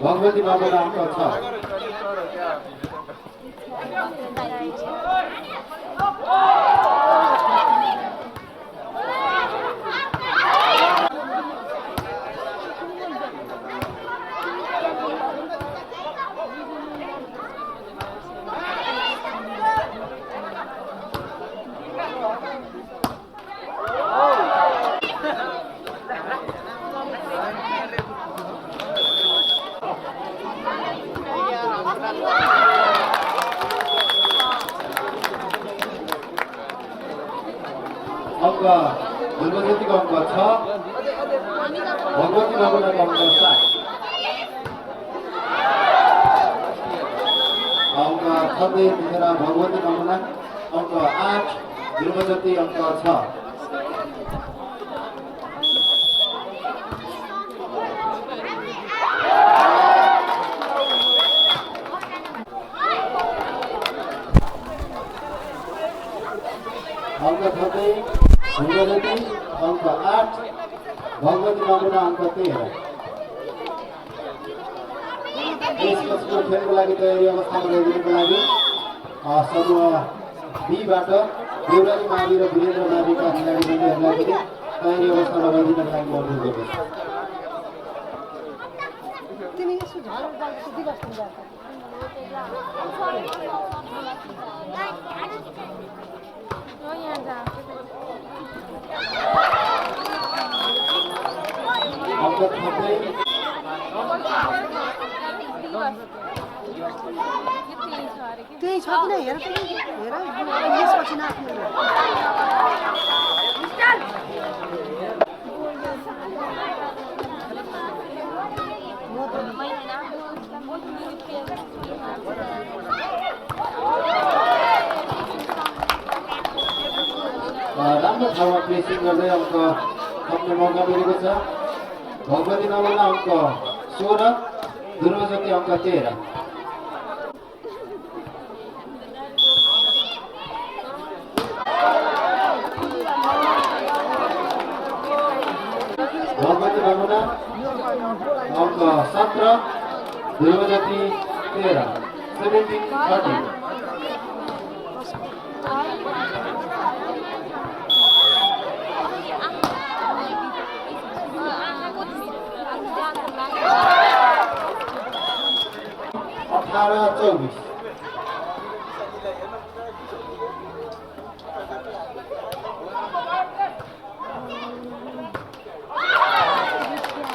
भगवती मामला अंक 6 अंक ध्रुवज्योति अंक 6 भगवती मामला अंक 7 अंक थप्दै यतिखेर भगवती मामला अंक 8 ध्रुवज्योति अंक 6 अंक थप्दै ध्रुवज्योति अंक 8 भगवती मामला अंक 13 यसपछिको खेलको लागि तयारी अवस्थामा रहिदिनुको लागि समूह बीबाट देउराली मावि र वीरेन्द्र माविका खेलाडी बन्धुहरूलाई पनि तयारी अवस्थामा रहिदिनुको लागि म अनुरोध गर्दछु। अंक थप्दै त्यही छ किन हेर त हेर यसपछि नाच्नु राम्रो ठाउँमा प्रेसिङ गर्दै अंक थप्ने मौका मिलेको छ। भगवती मामला अंक 16 ध्रुवज्योति अंक 13 भगवती मामला अङ्क 17, ध्रुवज्योति 13, 17-30। अठारह 24।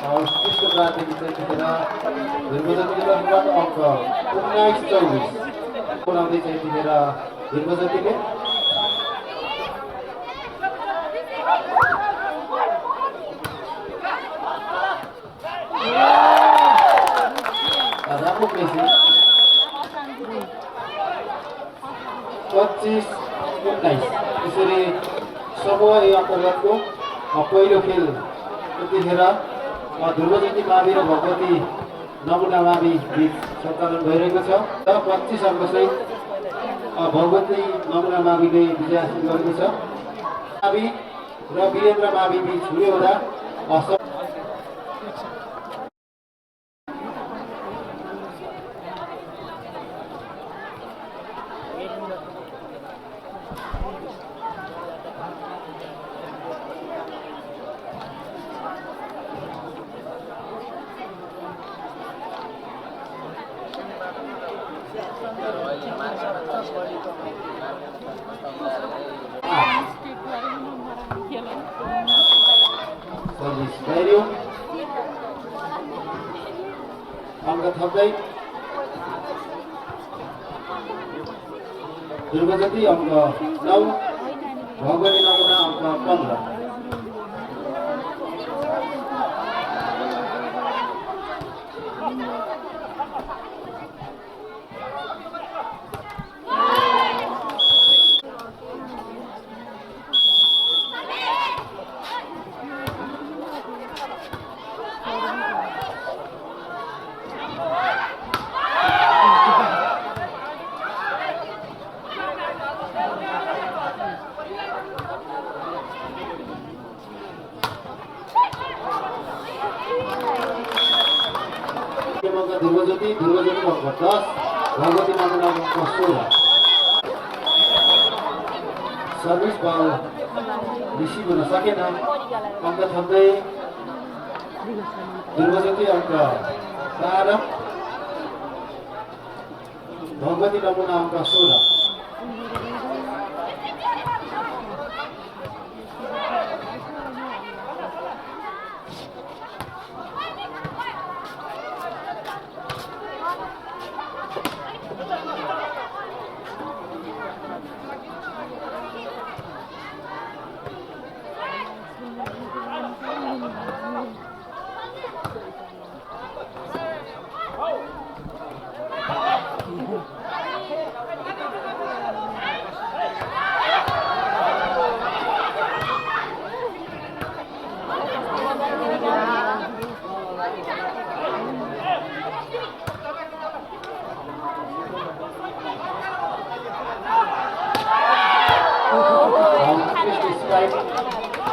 और उत्कृष्ट प्राथमिक त्यतिखेर ध्रुवज्योतिले गर्नुभयो अङ्क 19-24 बनाउँदै छ यतिखेर ध्रुवज्योतिले। राम्रो प्लेसिङ 25-19। यसरी समूह ए अन्तर्गतको पहिलो खेल यतिखेर ध्रुवज्योति मावि र भगवती नमुना मावि बीच सञ्चालन भइरहेको छ र 25 अङ्कसहित भगवती नमुना माविले विजय हासिल गरेको छ। मावि र वीरेन्द्र मावि बीच हुने हुँदा सर्भिस गऱ्यो अङ्क थप्दै ध्रुवज्योति अङ्क 9, भगवती नमुना अङ्क 15। ध्रुवज्योति अङ्क 10, भगवती नमुना अङ्क 16। सर्भिस बल रिसिभ हुन सकेन अङ्क थप्दै ध्रुवज्योति अङ्क 12, भगवती नमुना अङ्क 16।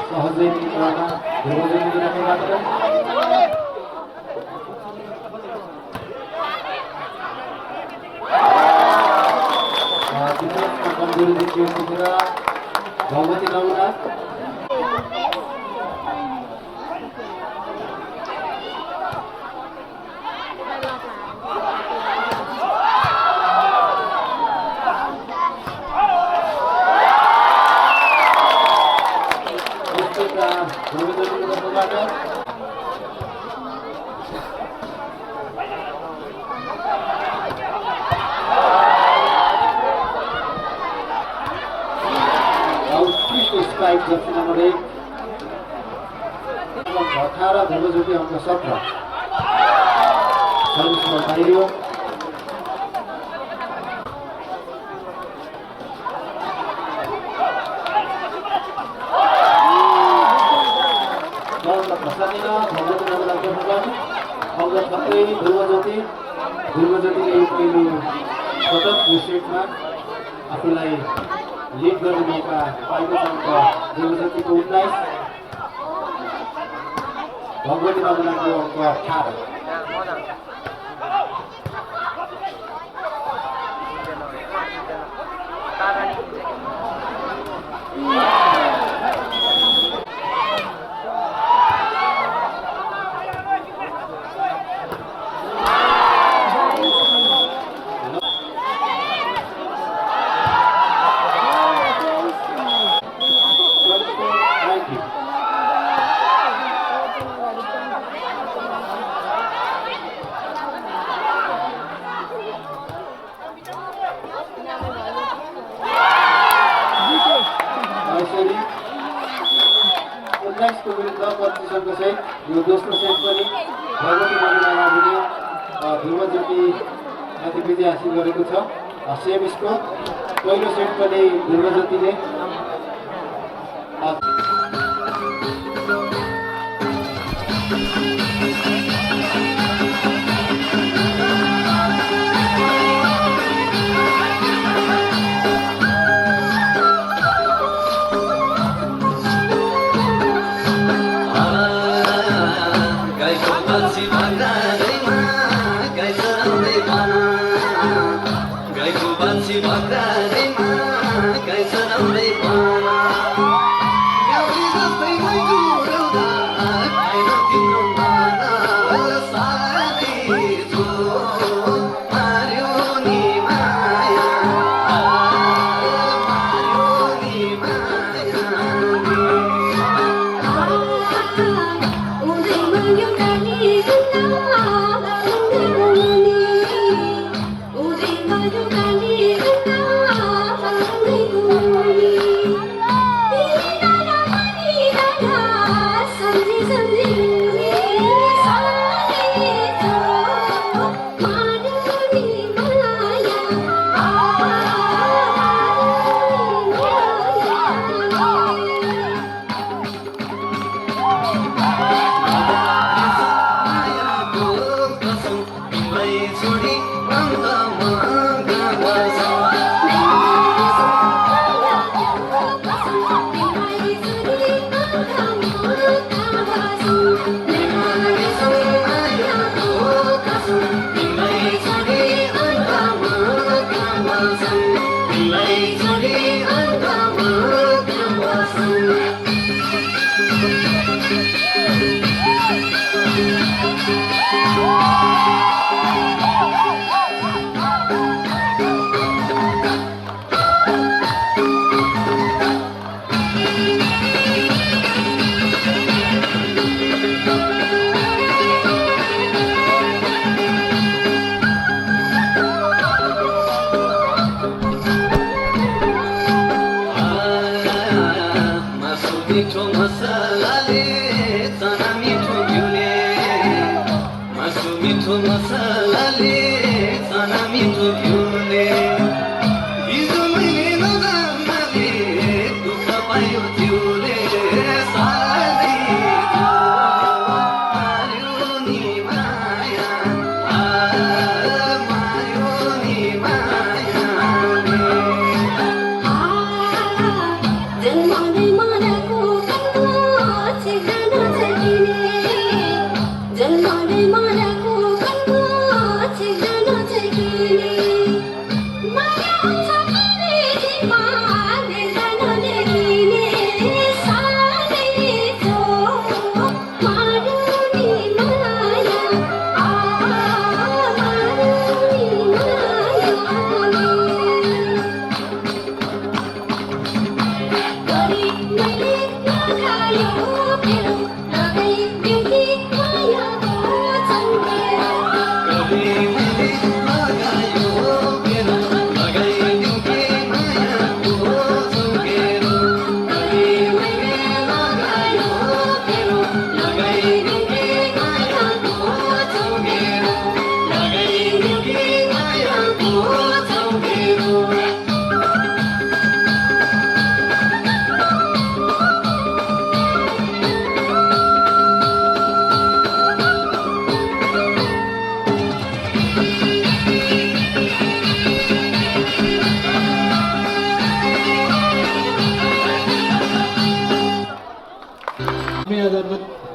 सहजै निकाल्न ध्रुवज्योति राखेबाट कमजोरी देखियो त्यतिखेर भगवती नमुना स्ट्राइक जर्सी नम्बर 1 18 ध्रुवज्योति अङ्क 17 सर्भिसमा पाइयो प्रसादिन भगवती नमुना गर्नुभयो अङ्क 17 ध्रुवज्योतिले पहिलो पटक सेटमा आफूलाई लिड गर्ने मौका पाएको छ। ध्रुवज्योतिको 19, भगवती नमुनाको अङ्क 18। कम्पिटिसनको चाहिँ यो दोस्रो सेट पनि भगवती महिला माविले ध्रुवज्योति माथि विजय हासिल गरेको छ। सेम स्कोर पहिलो सेट पनि ध्रुवज्योतिले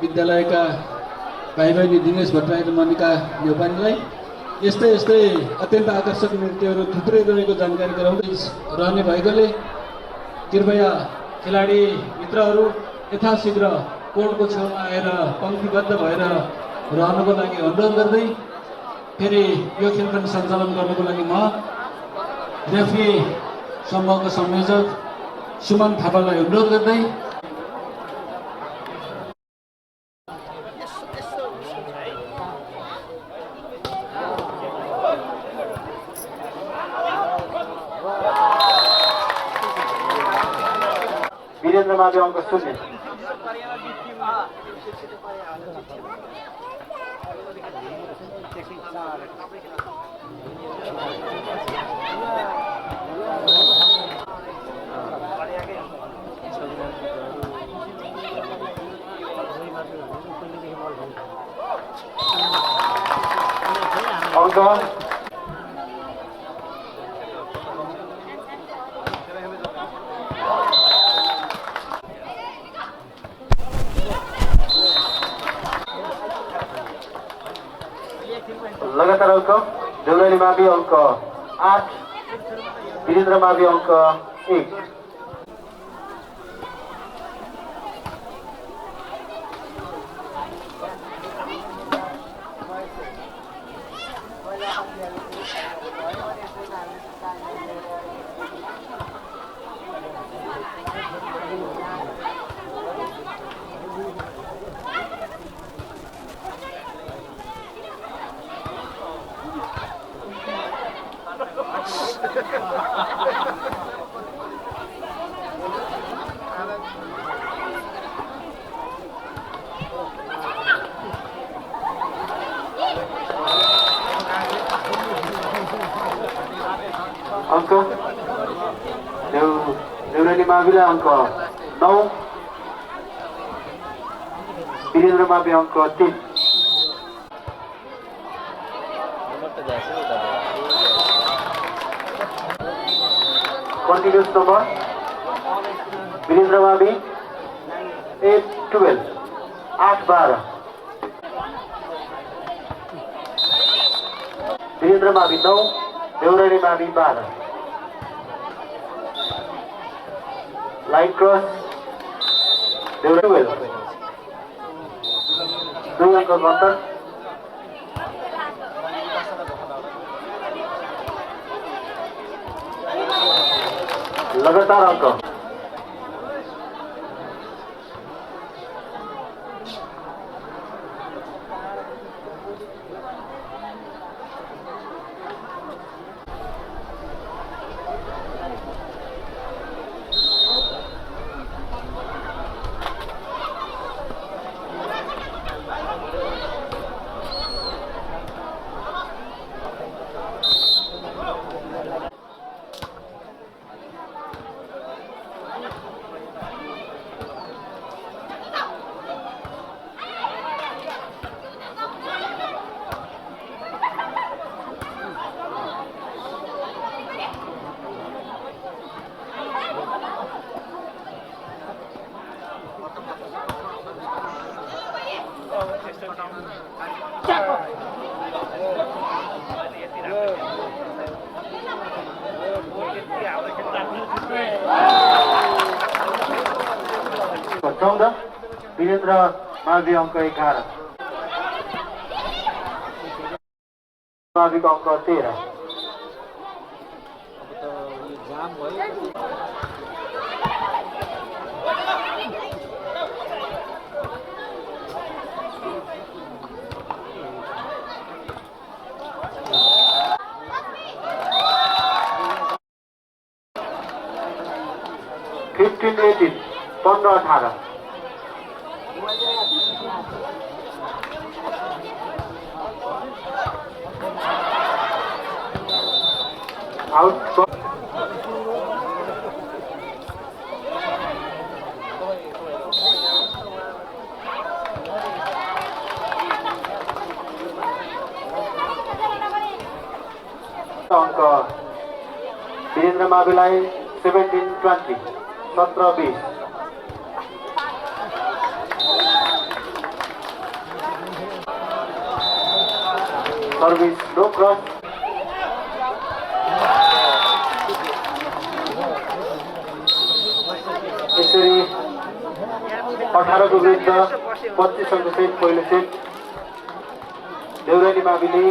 विद्यालयका भाइ बहिनी दिनेश भट्टराई र मनिका न्यौपानेलाई यस्तै यस्तै अत्यन्त आकर्षक नृत्यहरू थुप्रै रहेको जानकारी गराउँदै रहने भएकोले कृपया खेलाडी मित्रहरू यथाशीघ्र कोर्टको छेउमा आएर पङ्क्तिबद्ध भएर रहनको लागि अनुरोध गर्दै फेरि यो खेलको सञ्चालन गर्नको लागि म रेफ्री समूहको संयोजक सुमन थापालाई अनुरोध गर्दै वीरेन्द्र माझे अङ्क 0। अङ्क लगातार अङ्क देउराली मावि अङ्क 8, वीरेन्द्र मावि अङ्क 1। अङ्क देउराली माविलाई अङ्क 9, वीरेन्द्र मावि अङ्क 3। कन्टिन्युस नम्बर वीरेन्द्र मावि 8, 12, 8, 12। वीरेन्द्र मावि 9, देउराली मावि 12। लाइन क्रस देउराली 12, 2 अङ्क अन्तर। लगातार अङ्क वीरेन्द्र मावि अङ्क 11, माविको अङ्क 13। फिफ्टीन 18, 15-18। आउट अङ्क वीरेन्द्र माविलाई 17-20, 17-20। Service no cross. यसरी 18 को विरुद्ध 25 अङ्क सेट पहिलो सेट देउराली माविले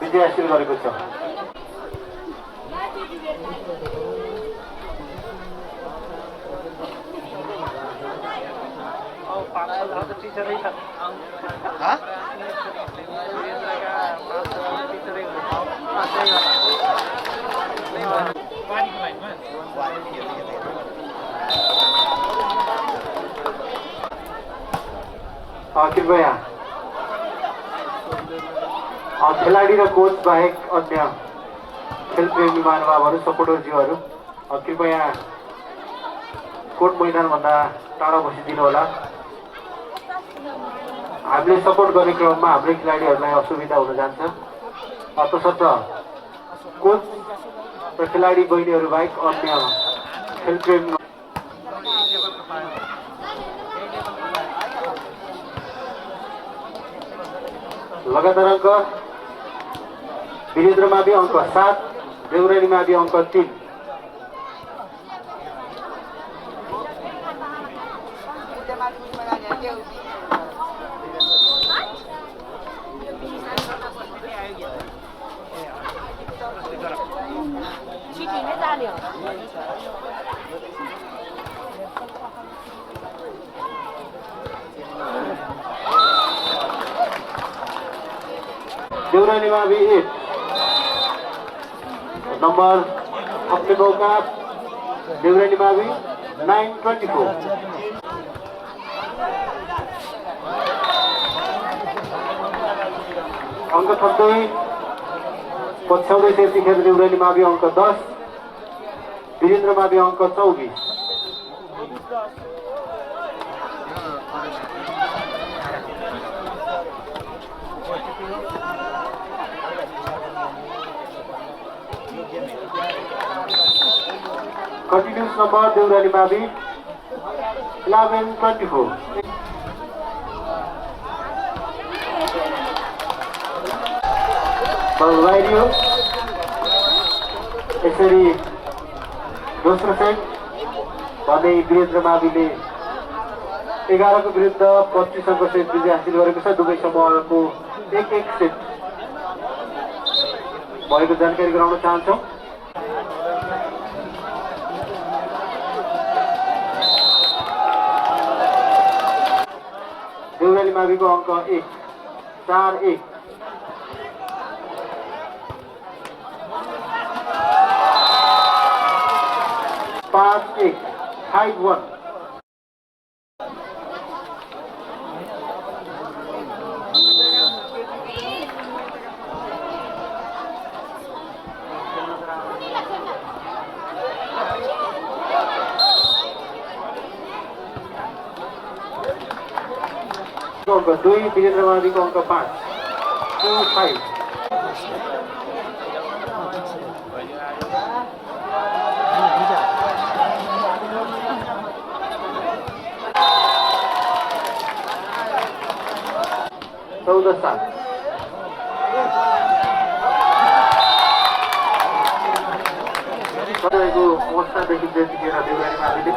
विजय हासिल गरेको छ। कृपया खेलाडी र कोच बाहेक अन्य खेलप्रेमी महानुभावहरू सपोर्टरज्यूहरू कृपया कोर्ट मैदानभन्दा टाढा बसिदिनु होला। हामीले सपोर्ट गर्ने क्रममा हाम्रै खेलाडीहरूलाई असुविधा हुन जान्छ। तसर्थ कोच र खेलाडी बहिनीहरू बाहेक अन्य खेलप्रेमी लगातार अङ्क वीरेन्द्र मावि अङ्क 7, देउराली मावि अङ्क 3। देउराली मावि 8 नंबर अपने मौका देउराली मावि 9-24। अङ्क थप्दै पछ्याउँदैछ यतिखेर देउराली मावि अङ्क 10, वीरेन्द्र मावि अङ्क 24। Continuous number देउराली मावि 11-24। बल्लाइयो यसरी दोस्रो सेट भने वीरेन्द्र माविले 11 को विरुद्ध 25 अङ्क सेट विजय हासिल गरेको छ। दुवै समूहको 1-1 सेट भएको जानकारी गराउन चाहन्छौँ। देउराली माविको अङ्क 1 4-1। पाँच 1 5-1। अङ्क 2 वीरेन्द्र माविको अङ्क 5 2-5। चौध 7। तपाईँको अवस्थादेखि त्यतिखेर देउराली माविले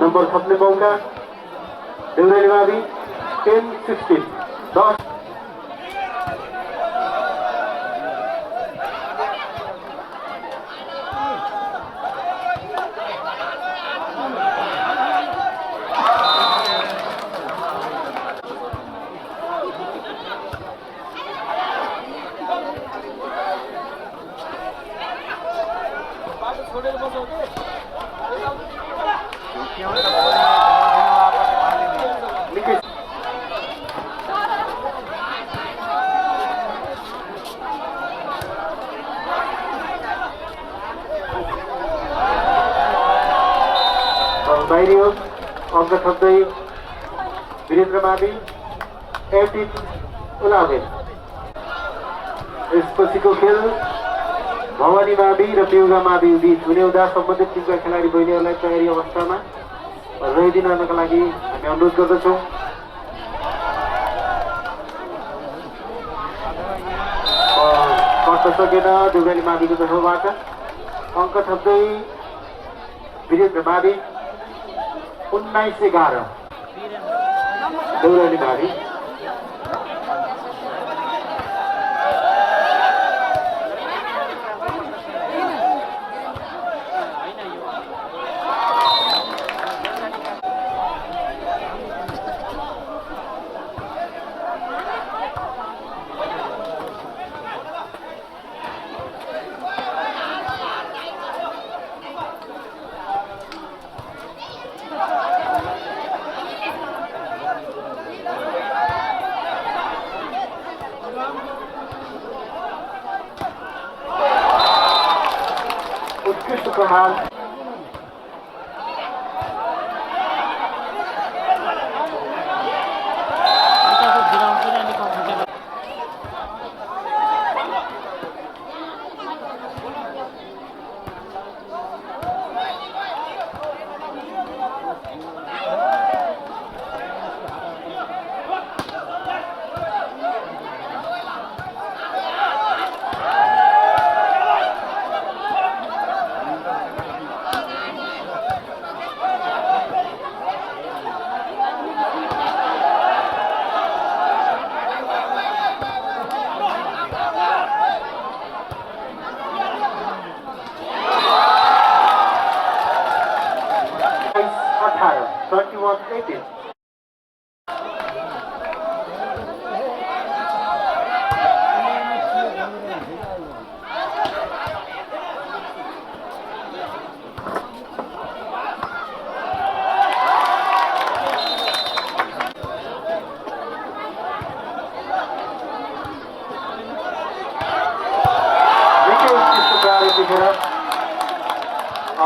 नंबर थप्ने मौका देउराली मावि 10-16 10। बाहिरियो अङ्क थप्दै वीरेन्द्र मावि 18-11। यसपछिको खेल भवानी मावि र पेउगा मावि बीच हुने हुँदा सम्बन्धित टिमका खेलाडी बहिनीहरूलाई तयारी अवस्थामा रहिदिनका लागि हामी अनुरोध गर्दछौँ। सकेन देउराली माविको तर्फबाट। अङ्क थप्दै वीरेन्द्र मावि 19-11 देउराली मावि। उत्कृष्ट प्रहार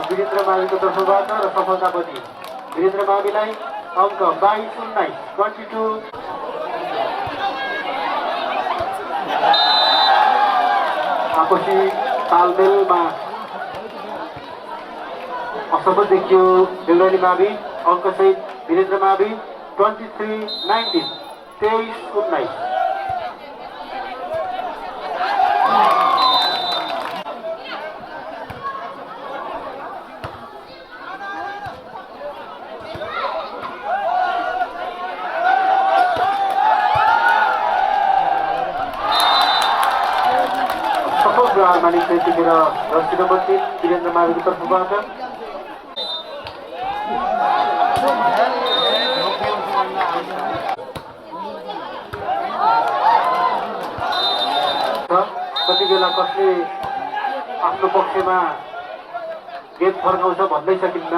वीरेन्द्र माविको तर्फबाट र सफलतापछि वीरेन्द्र माविलाई अङ्क 22-19 22। आपसी तालमेलमा असफल देखियो देउराली मावि। अङ्कसहित वीरेन्द्र मावि 23-19 23-19। मानिस त्यतिखेर रस्सी नम्बर 3 वीरेन्द्र माविको तर्फबाट। कति बेला कसले आफ्नो पक्षमा गेट फर्काउँछ भन्दै सकिन्न।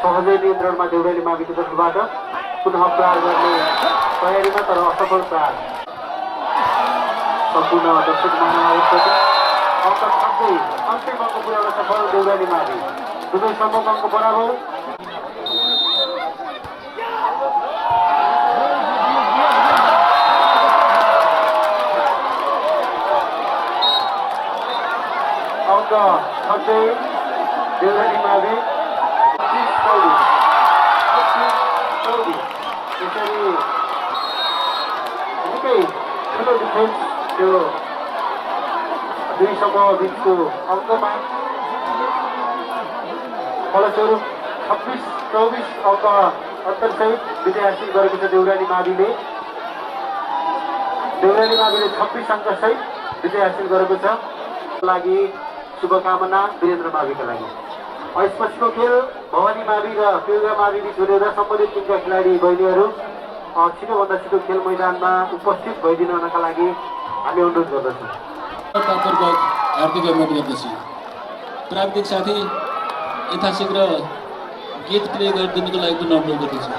सहजै नियन्त्रणमा देउराली माविको तर्फबाट पुनः प्रहार गर्ने तयारीमा तर असफल प्रहार। सम्पूर्ण दर्शक महानुभावप्रति अङ्क थप्दै अन्तिम अङ्क पुर्याउन सफल देउराली मावि। दुवै समूहको अङ्क बराबर। अङ्क थप्दै देउराली मावि 25-24। यसरी निकै ठुलो डिफरेन्स त्यो दुई समूह बिचको अङ्कमा। फलस्वरूप 26-24 अङ्क अन्तरसहित विजय हासिल गरेको छ देउराली माविले। देउराली माविले 26 अङ्कसहित विजय हासिल गरेको छ। लागि शुभकामना वीरेन्द्र माविका लागि। यसपछिको खेल भवानी मावि र पेउगा मावि बीच हुने र सम्बन्धित टिमका खेलाडी बहिनीहरू छिटोभन्दा छिटो खेल मैदानमा उपस्थित भइदिनका लागि हामी अनुरोध गर्दछौँ। हार्दिक अनुरोध गर्दछु। प्राविधिक साथी यथाशीघ्र गीत प्ले गरिदिनुको लागि पनि अनुरोध गर्दछु।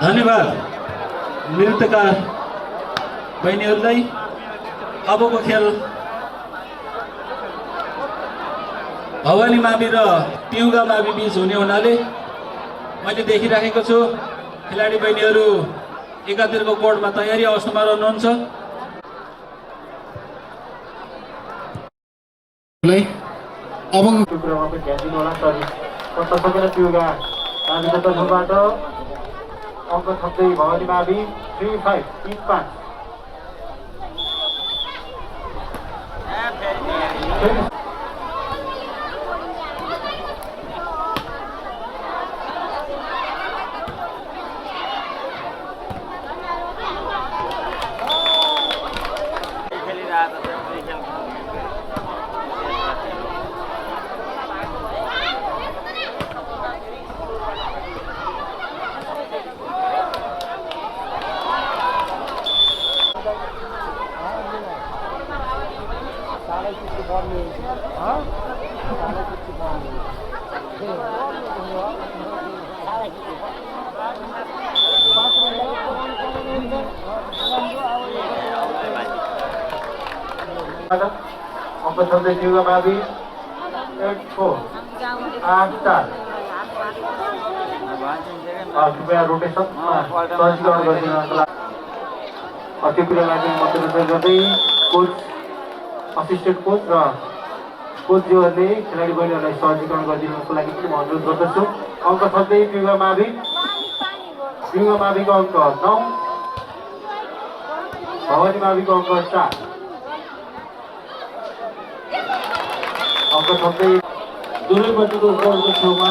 धन्यवाद नृत्यकार बहिनीहरूलाई। अबको खेल भवानी मावि र पिउगा मावि बीच हुने हुनाले मैले देखिराखेको छु खेलाडी बहिनीहरू एकातिरको कोर्टमा तयारी अवस्थामा रहनुहुन्छ। त्यो कुरामा पनि ध्यान दिनु होला। सरी पत्ता सकेर पिउगा माविको तर्फबाट अङ्क थप्दै भवानी मावि 3-5 3-5। अङ्क थप्दै पिउगा मावि 8-4 8-4। कृपया रोटेसनमा सहजीकरण गरिदिनको लागि त्यो कुरालाई चाहिँ मध्यनजर गर्दै कोच असिस्टेन्ट कोच र कोचज्यूहरूले खेलाडी बहिनीहरूलाई सहजीकरण गरिदिनुको लागि पनि म अनुरोध गर्दछु। अङ्क थप्दै पिउगा माविको अङ्क 9, भवानी माविको अङ्क 4। अङ्क थप्दै दुवैपट्टिको कोर्टको छेउमा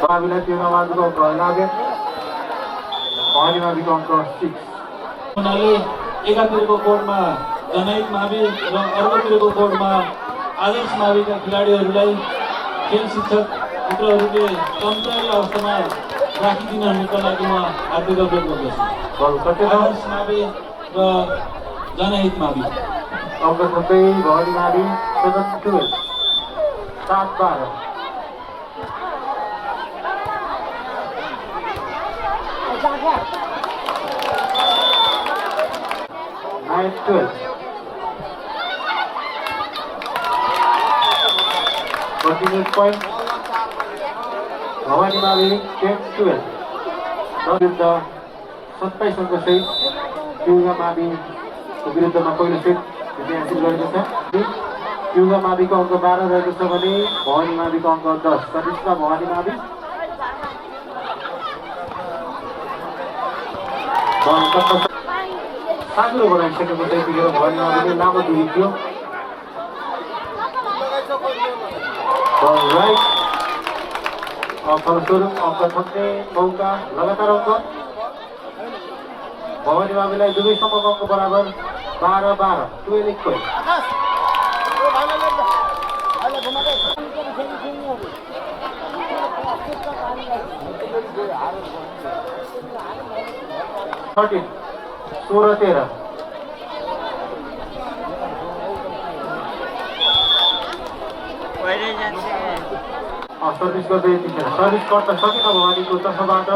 माविलाई पिउगा माविको अङ्क लाग्यो। भवानी माविको अङ्क 6। हुनाले एकातिरको कोर्टमा जनहित मावि र अर्कोतिरको कोर्टमा आदर्श माविका खेलाडीहरूलाई खेल शिक्षक मित्रहरूले कर्मचारी अवस्थामा राखिदिनको लागि म हार्दिक अनुरोध गर्दछु। आदर्श मावि र जनहित मावि। अङ्क थप्दै भवानी मावि 7-12 7-12। 9-12। Continuous point. भवानी मावि 10-12 विरुद्ध 27 अङ्कसहित पिउगा माविको विरुद्धमा पहिलो सेट जित्ने हासिल गरेको छ। पिउगा माविको अङ्क 12 रहेको छ भने भवानी माविको अङ्क 10। सर्भिसमा भवानी मावि साँचुरो बनाइसकेको त्यतिखेर भवानी माविले लामो दुरी थियो। राइट फलस्वरूप अङ्क थप्ने मौका लगातार अङ्क भवानी माविलाई दुवै समूहको अङ्क बराबर 12-12 12 इक्वल। थर्टिन 16-13। सर्भिस गर्दै यतिखेर सर्भिस गर्न सकेन भवानीको तर्फबाट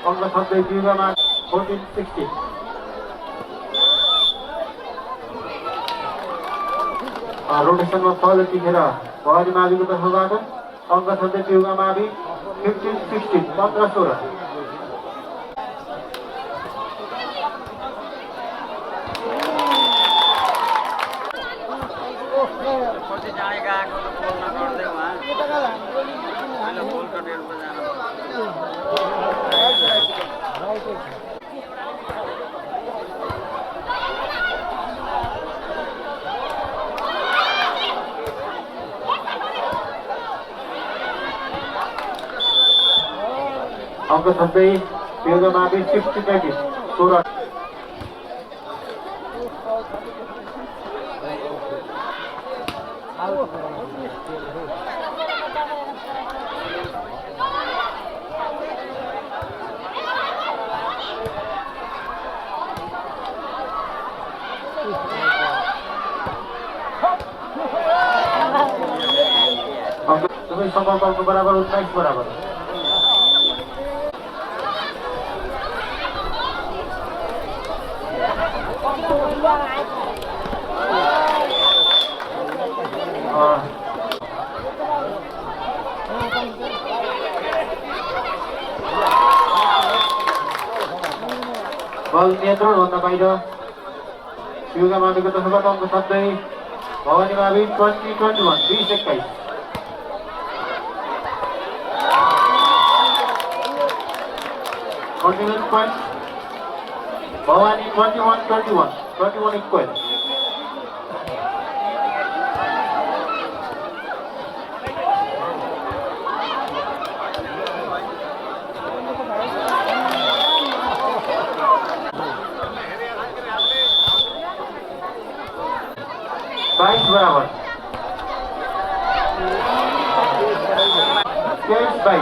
अङ्क थप्दै पिउगामा 14-16। रोटेसनमा फल यतिखेर भवानी माविको तर्फबाट अङ्क थप्दै पिउगा मावि 15-16 15-16। अङ्क थप्दै पिउगा मावि 16-16। दुवै समबलको बराबर 19 बराबर। बल नियन्त्रण भन्दा बाहिर युगा माविको तर्फबाट अङ्क थप्दै भवानी मावि 20-21 20-21। Continuous point. Bhavani 21-21. 21 equal. बाईस बराबर 22।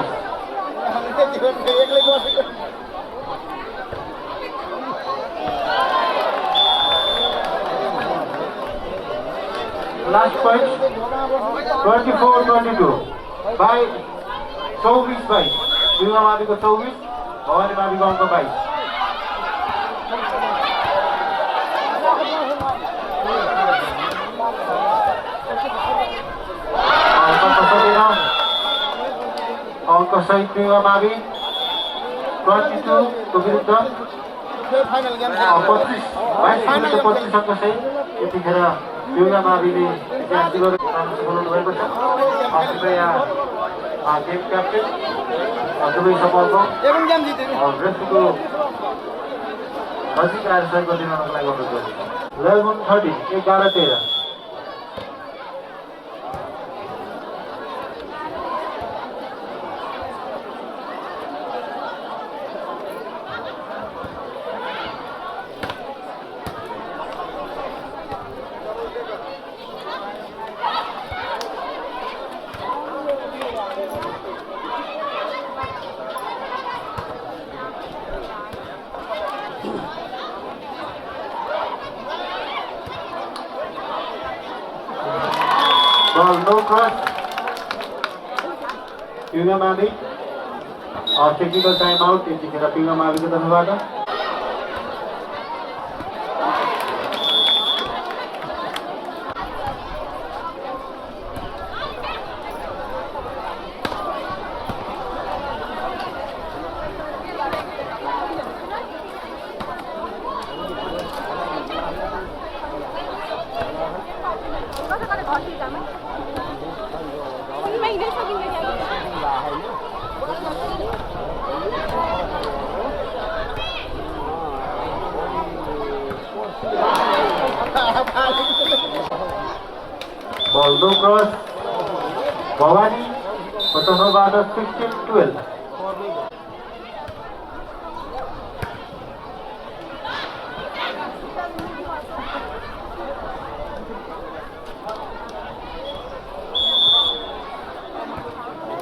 Last point 24-22 by 24 by युवा माविको 24 भवानी माविको अङ्क 22। अङ्क सहित युवा मावि 22 को विरुद्ध 25 अङ्क सहित यतिखेर युवा माविले बोलाउनु भएको छ। कृपया टिम क्याप्टेन दुवै समूहको रेफ्रीको नजिक आएर सहयोग गरिदिनको लागि अनुरोध गर्छु। 11-30 11-13। Ball no cross. Yuga Mavi. Technical time out. यतिखेर युगा माविको तर्फबाट। Ball no cross. Bhavani तर्फबाट 16-12।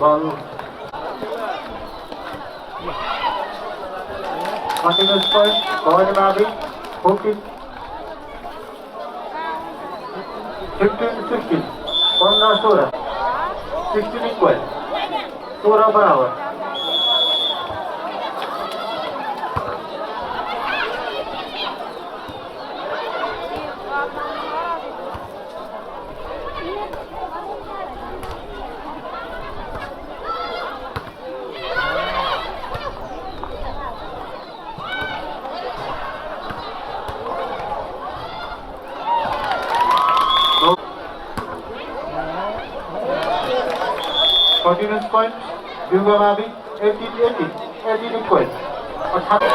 Ball continuous point. Bhavani Mavi 15-16 15-16 16 equal 16 बराबर। Continuous point, Yuga Mavi 18 equal 18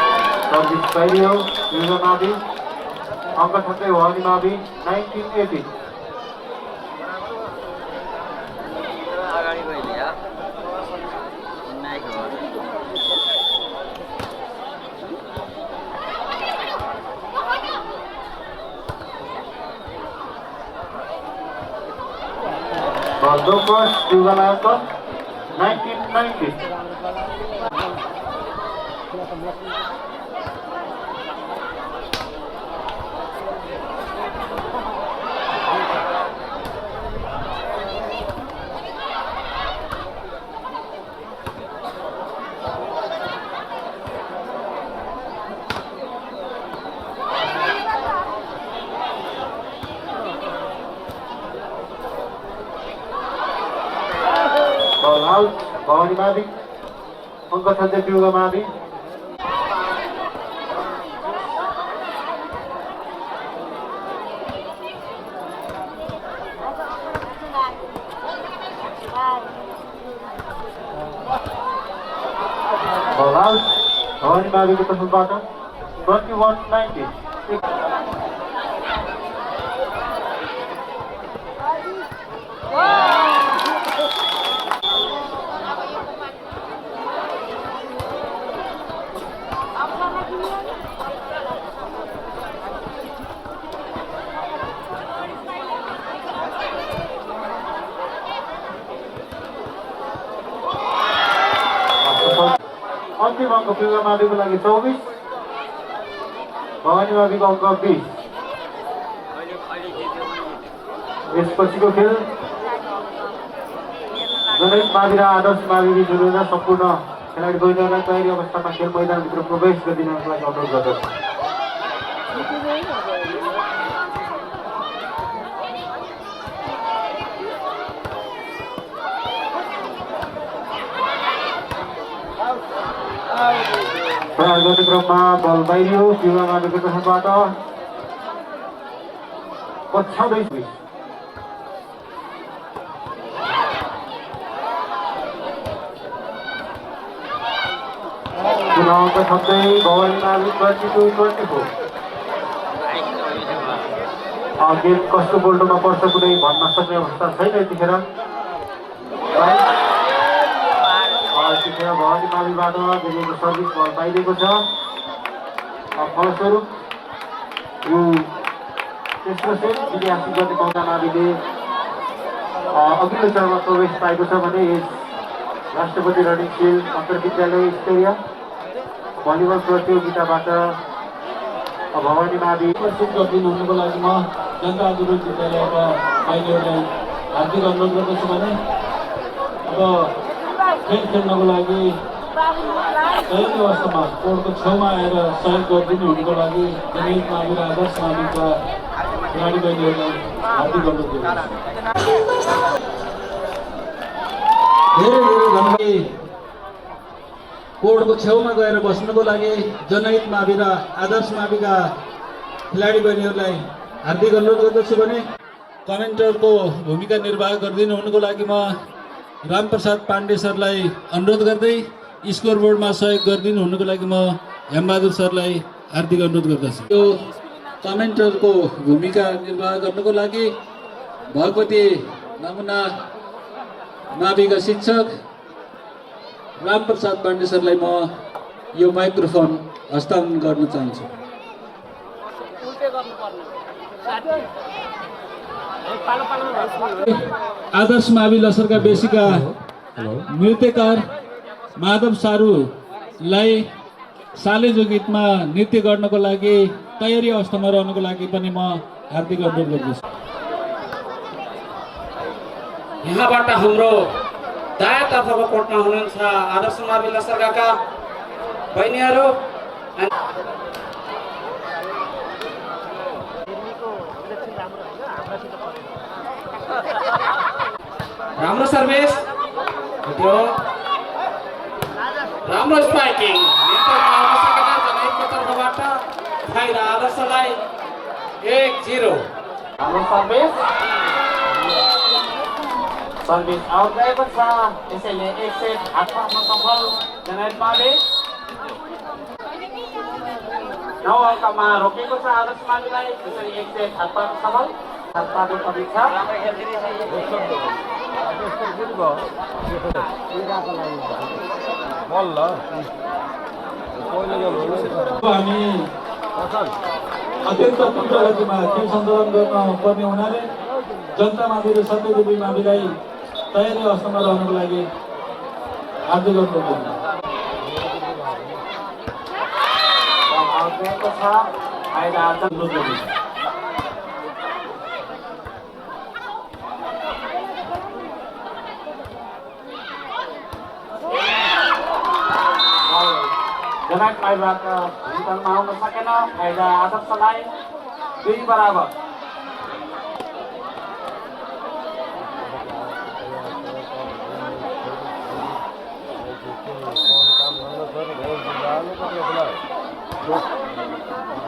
service पाइयो युगा मावि अङ्क थप्दै भवानी मावि 19-18। No first, Yugalayaka, 1990. Ball out, Bhavani Mavi, Pankaj Sanjay Yuga Mavi. Ball out, Bhavani Mavi को तर्फबाट 21-90. अन्तिम अङ्क युगा माविको लागि 24, भवानी माविको अङ्क 20. यसपछिको खेल जनहित मावि र आदर्श मावि बीच हुँदैन. सम्पूर्ण खेलाडी बहिनीहरूलाई तयारी अवस्थामा खेल मैदानभित्र प्रवेश गरिदिनको लागि अनुरोध गर्दछु. प्रहार गर्ने क्रममा बल बाहिरियो. युवा माविको तर्फबाट पछ्याउँदै अङ्क थप्दै भवानी मावि 22-24. गेम कस्तो बोल्टोमा पर्छ कुनै भन्न सक्ने अवस्था छैन यतिखेर. भवानी माविबाट दिएको सर्भिस बल पाइदिएको छ. फलस्वरूप यो तेस्रो सेट जिते हासिल गर्ने मौका माविले अघिल्लो चरणमा प्रवेश पाएको छ भने यस राष्ट्रपति रनिङ खेल अन्तर्विद्यालय स्तरीय भलिबल प्रतियोगिताबाट भवानी मावि प्रस्तुत गरिदिनु हुनुको लागि म जनता आन्दोलन विद्यालयका बहिनीहरूलाई हार्दिक अनुरोध गर्दछु भने अब खेल खेल्नको लागि तयारी अवस्थामा कोर्टको छेउमा आएर सहयोग गरिदिनु हुनुको लागि जनहित मावि र आदर्श माविका खेलाडी बहिनीहरूलाई हार्दिक अनुरोध गर्दछु. धेरै धेरै धन्यवाद. कोर्टको छेउमा गएर बस्नुको लागि जनहित मावि र आदर्श माविका खेलाडी बहिनीहरूलाई हार्दिक अनुरोध गर्दछु भने कमेन्टरको भूमिका निर्वाह गरिदिनु हुनुको लागि म रामप्रसाद पाण्डे सरलाई अनुरोध गर्दै स्कोर बोर्डमा सहयोग गरिदिनु हुनुको लागि म हेमबहादुर सरलाई हार्दिक अनुरोध गर्दछु. यो कमेन्टरको भूमिका निर्वाह गर्नुको लागि भगवती नमुना माविका शिक्षक रामप्रसाद पाण्डे सरलाई म यो माइक्रोफोन हस्तान्तरण गर्न चाहन्छु. आदर्श मावि लसरका बेसीका नृत्यकार माधव सारूलाई सालेजो गीतमा नृत्य गर्नको लागि तयारी अवस्थामा रहनुको लागि पनि म हार्दिक अनुरोध गर्दछु. यहाँबाट हाम्रो दायाँतर्फको कोर्टमा हुनुहुन्छ आदर्श मावि लसरका बहिनीहरू. राम्रो सर्भिस, राम्रो स्पाइकिङ. जनहितको तर्फबाट फाइदा आदर्शलाई 1-0. राम्रो सर्भिस आउट गएको छ. त्यसैले एक सेट हात पार्न सफल जनहित मावि. 9 अङ्कमा रोकेको छ आदर्श माविलाई. त्यसैले एक सेट हात पार्न सफल. हात पार्नु पर्नेछ. हामी अत्यन्त तीव्र गतिमा खेल सञ्चालन गर्न पर्ने हुनाले जनता मावि र सत्यदेवी माविलाई तयारी अवस्थामा रहनुको लागि हार्दिक अनुरोध गर्छु। आउट छ फाइदा अनुरोध गर्छु। जनक माइबाट भित्रमा आउन सकेन, फाइदा आदर्शलाई 2 बराबर।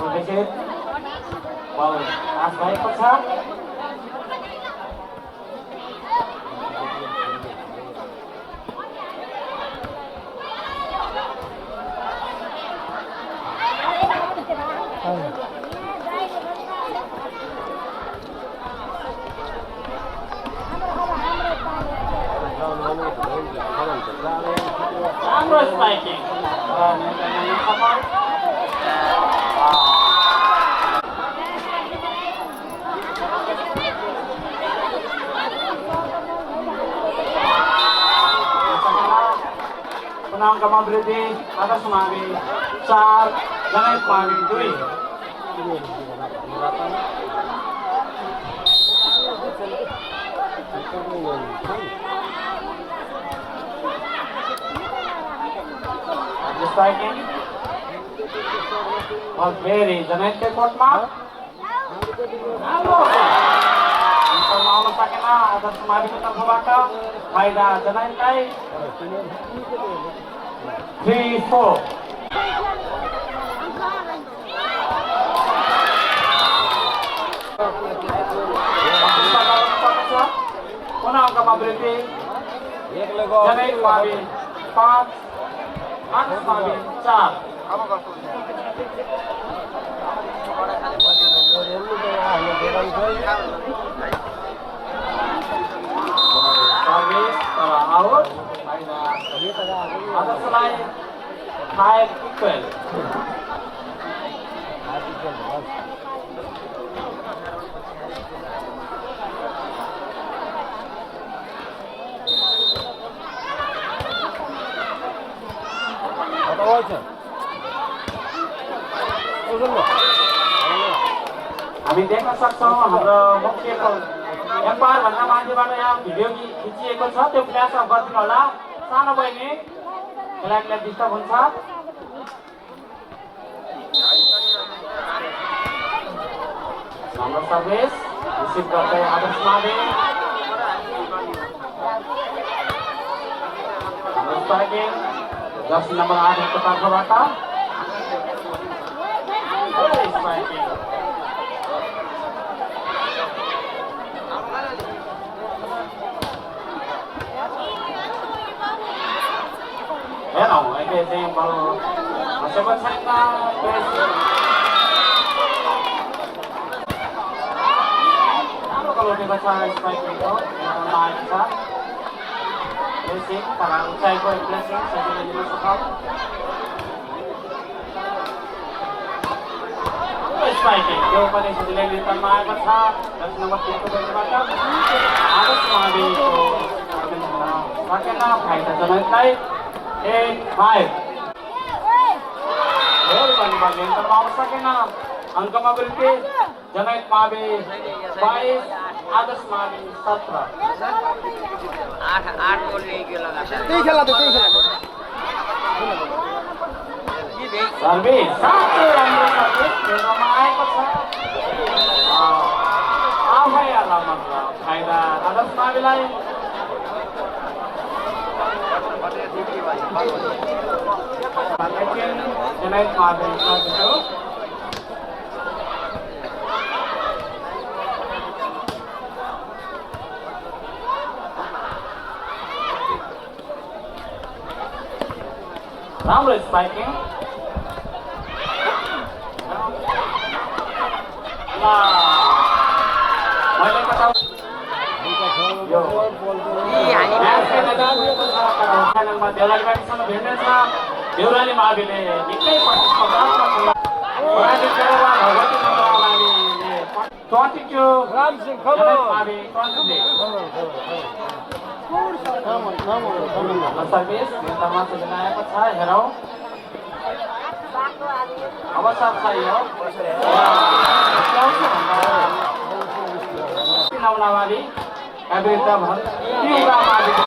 विकेट बल पास भएको छ। राम्रो स्ट्राइकिङ सफल। पुनः अङ्कमा वृद्धि, आदर्श मावि 4, जनक मावि 2। striking was very जनकको कोर्टमा राम्रो आउन सकेन आदर्श माविको तर्फबाट फाइदा जनकलाई 3-4। पुनः अङ्कमा वृद्धि, जनक मावि 5, आदर्श मावि 4। सर्भिस तर आउट, आदर्शलाई 5 इक्वल। हामी देख्न सक्छौँ हाम्रो मुख्य एम्पायर भन्दा मान्छेबाट यहाँ भिडियो खिचिएको छ, त्यो फ्ल्यास अफ गरिदिनु होला। सानो बहिनी खेलाडीलाई डिस्टर्ब हुन्छ। हाम्रो सर्भिस रिसिभ गर्दै आदर्श मावि, जर्सी नम्बर 8 को तर्फबाट हेरौँ अहिले चाहिँ बल खसेको छैन। राम्रो बल उठेको छ, स्ट्राइकिङको आएको छ। प्लेसिङ तर उचाइको प्लेसिङ सजिलै लिन सफल। स्ट्राइकिङ त्यो पनि सजिलै रिटर्नमा आएको छ। जर्सी नम्बर 3 को बेन्चबाट आदर्श माविको सकेन, फाइदा जनकलाई 8-5। फेरि पनि बल रिटर्नमा आउन सकेन। अङ्कमा वृद्धि, जनक मावि 22, आदर्श मावि 17। सर्भिस साह्रै राम्रो सर्भिस खेल्नमा आएको छ। आफै आलामा फाइदा आदर्श माविलाई। जनक मावि 32। राम्रो स्ट्राइकिङ मैले बताउ यो च्यानलमा देउराली बाटीसँग भेट्ने छ। देउराली माविले निकै प्रतिस्पर्धात्मक खेला भगवती माविले 22, जनक मावि 23। सर्भिस भित्तामा सुझाएको छ हेरौँ अवसर छ यो नमुनावादी विरुद्ध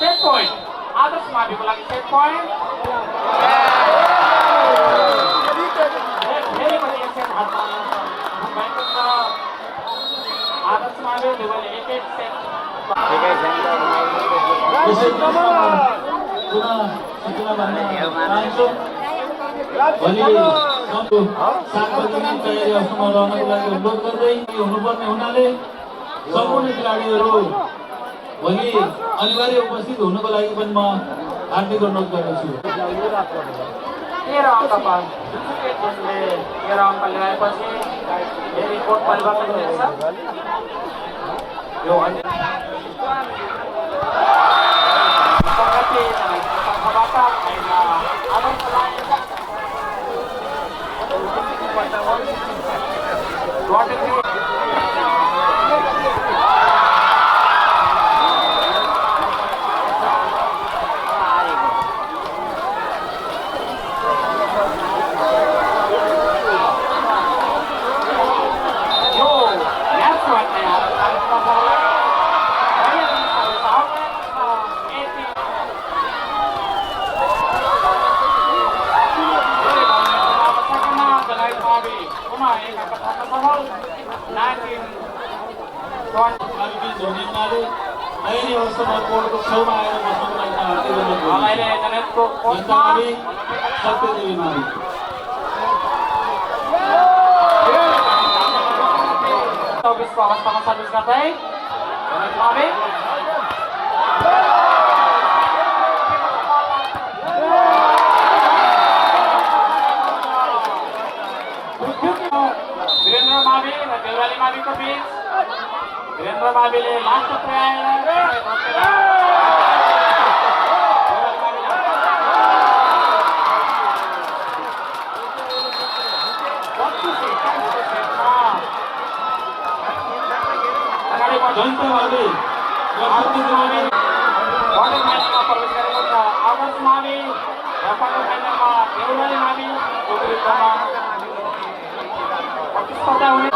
सेट पोइन्ट आदर्श माविको लागि सेट पोइन्ट फेरि पनि एक सेट हातमा भएको छ आदर्श मावि दुवैले एक एक सेट यसै क्रममा पुनः सूचना भन्न चाहन्छु भोलि 7 बजेदेखि तयारी अवस्थामा रहनको लागि अनुरोध गर्दै हुनुपर्ने हुनाले सम्पूर्ण खेलाडीहरू भोलि अनिवार्य उपस्थित हुनुको लागि पनि म हार्दिक अनुरोध गर्दछु 13 अङ्क जुनसुकै टिमले 13 अङ्क ल्याएपछि फेरि कोड परिवर्तन हुनेछ यो तयारी अवस्थामा कोर्टको छेउमा आएर बस्नुको लागि हार्दिक अनुरोध गर्दछु। सत्यदेवी मावि को अवस्थामा सर्भिस गर्दै मावि वीरेन्द्र मावि र देउराली माविको बीच वीरेन्द्र माविले लास्ट जयन्त मावि क्वार्टर फाइनलमा प्रवेश गरेको छ आदर्श मावि र क्वार्टर फाइनलमा देउराली माविको विरुद्धमा प्रतिस्पर्धा हुने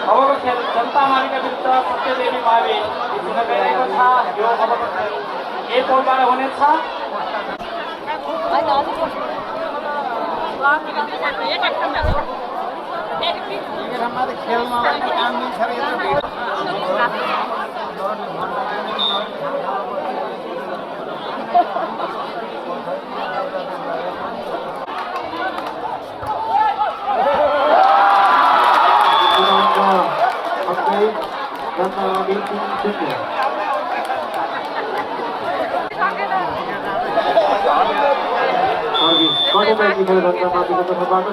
अबको खेल जनता माविका विरुद्ध सत्यदेवी मावि जित्न गइरहेको छ यो अब ए पोलबाट हुनेछ खेलमा काम दिन्छ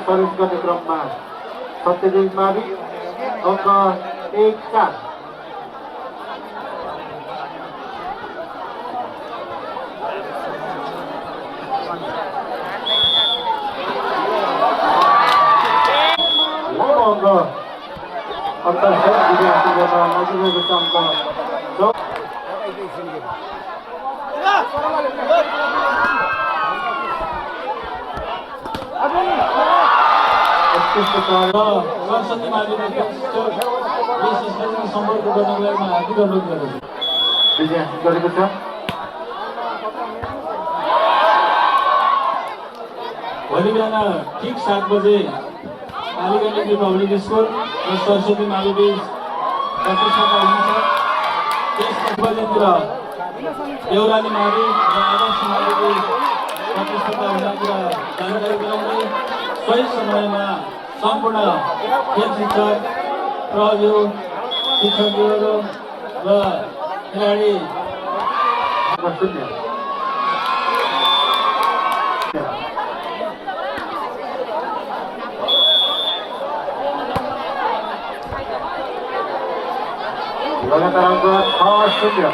सर्भिस गर्ने क्रममा सत्यदेवी मावि अङ्क 1-4 अङ्क अन्तर्गत विद्यार्थी गर्न नजिकैको छ अङ्क 14 सरस्वती माविले सम्पर्क गर्नको लागि म हार्दिक अनुरोध गर्दछु। विजय गरेको छ भोलि बिहान ठिक 7 बजे कालीगण्डकी पब्लिक स्कुल र सरस्वती मावि बीच प्रतिस्पर्धा हुनेछ। त्यस 8 बजेतिर देउराली मावि र आदर्श मावि बीच प्रतिस्पर्धा हुने कुरा जानकारी गराउँदै सही समयमा सम्पूर्ण खेल शिक्षक प्रहरीहरू शिक्षकहरू र खेलाडी लगातार अङ्क 6-0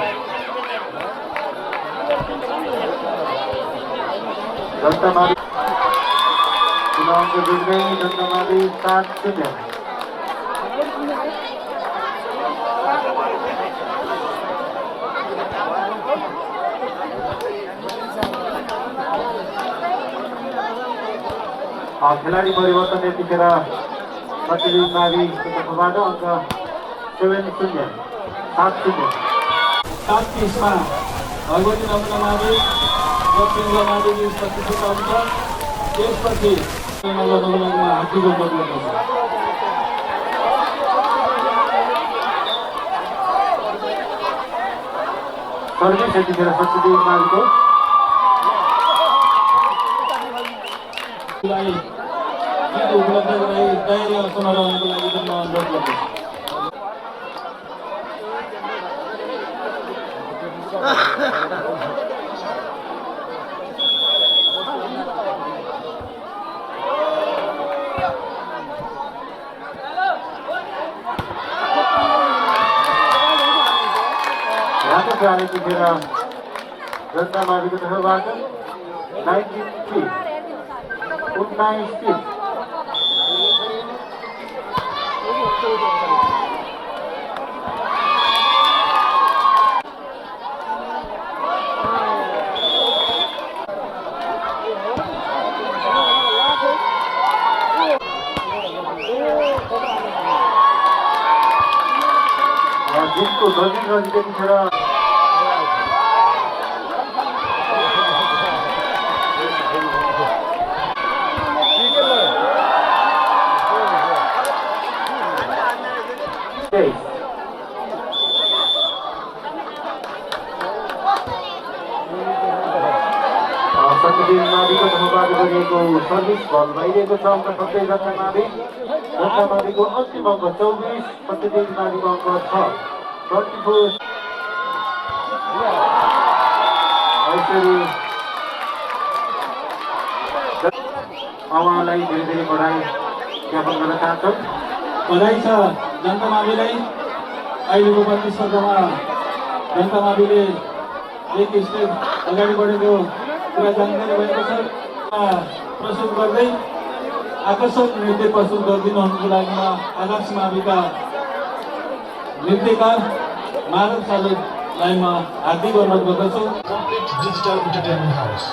जनता मावि चुनावको जित्दै जनता मावि 7-0। खेलाडी परिवर्तन यतिखेर प्रतिनिधि माविको तर्फबाट अङ्क 7-0 7-30 भगवती नमुना मावि र पिङ्गला मावि 25 अङ्क। त्यसपछि गर्नको लागि हात्ती गोल गर्नुपर्छ। सर्भिस यतिखेर प्रतिनिधि माविको उपलब्ध गराई तयारी अवस्थामा रहनको लागि पनि म अनुरोध गर्दछु। यहाँको खेलाडी यतिखेर जनता माविको तर्फबाट 19-3 जिसको नजिक यतिखेर प्रतिनिधि माविको तर्फबाट गरिएको सर्भिस बल भइरहेको छ। अङ्क 70 जनता माविको अन्तिम अङ्क 24, प्रतिनिधि माविको अङ्क 6 24। उहाँलाई धेरै धेरै बधाई ज्ञापन गर्न चाहन्छौँ। बधाई छ जनता माविलाई। अहिलेको प्रतिस्पर्धामा जनता माविले एक स्टेप अगाडि बढेको कुरा जानकारी भएको छ। प्रस्तुत गर्दै आकर्षक नृत्य प्रस्तुत गरिदिनुको लागि म आदर्श माविका नृत्यकार माधव सालुलाई म हार्दिक अनुरोध गर्दछु। डिजिटल इन्टरटेनमेन्ट हाउस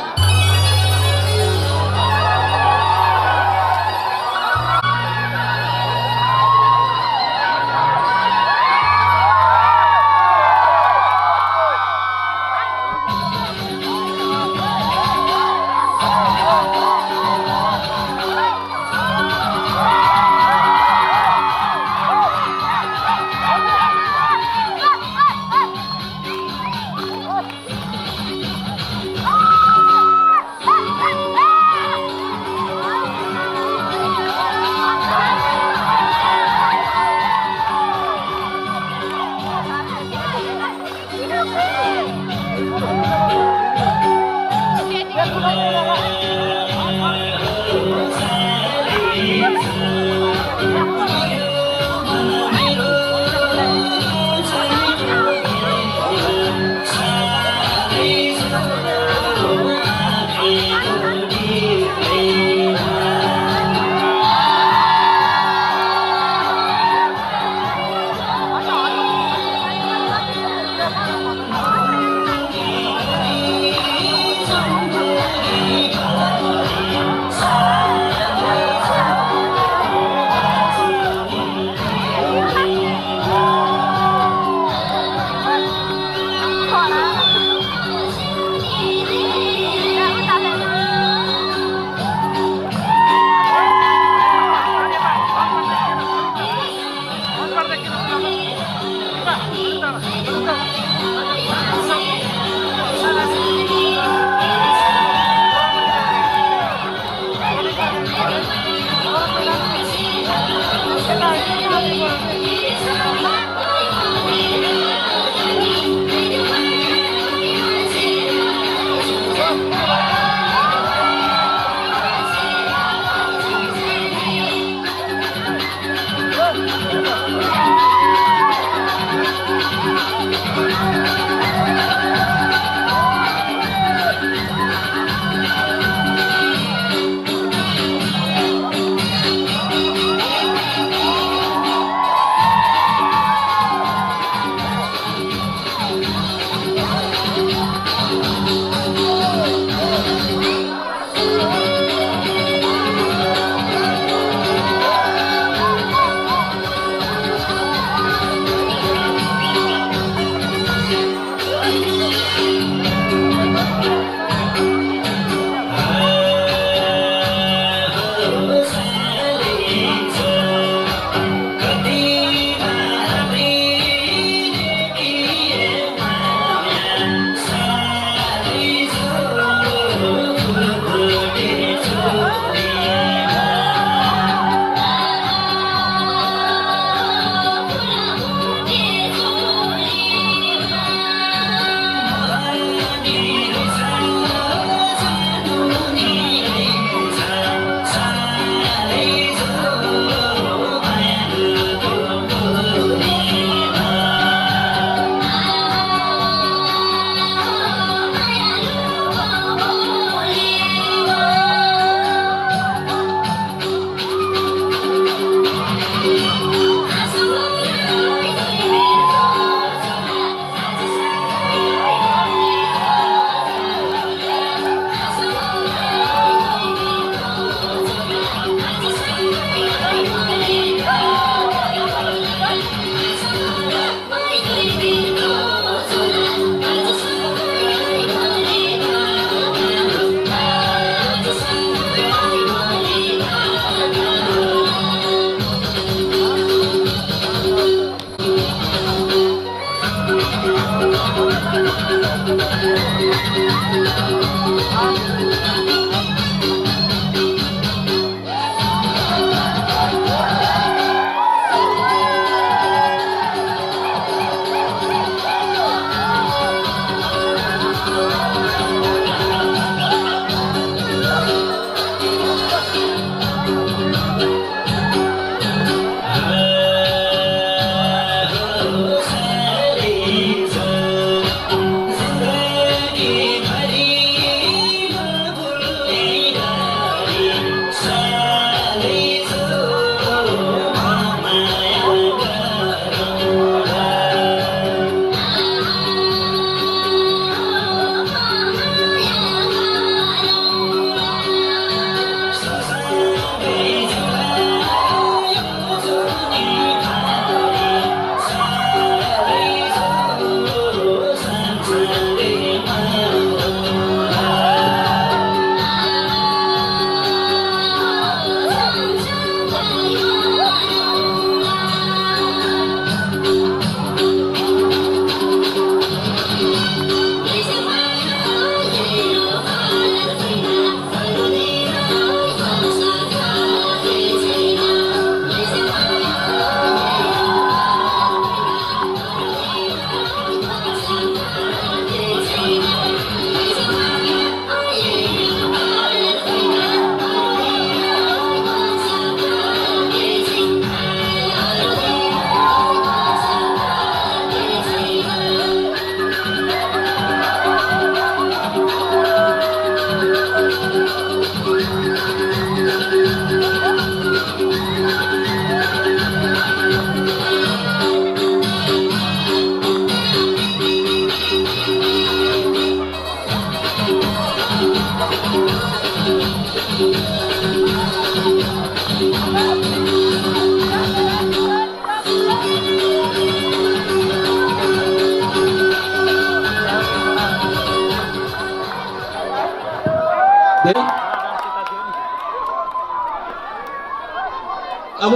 अब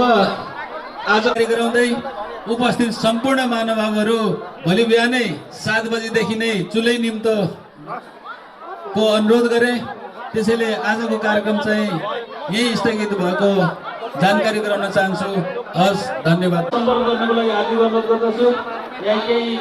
आज गराउँदै उपस्थित सम्पूर्ण महानुभावहरू भोलि बिहानै 7 बजेदेखि नै चुलै निम्तो को अनुरोध गरे। त्यसैले आजको कार्यक्रम चाहिँ यही स्थगित भएको जानकारी गराउन चाहन्छु। हस्, धन्यवाद। सम्पर्क गर्नको लागि हार्दिक अनुरोध गर्दछु। यहाँ केही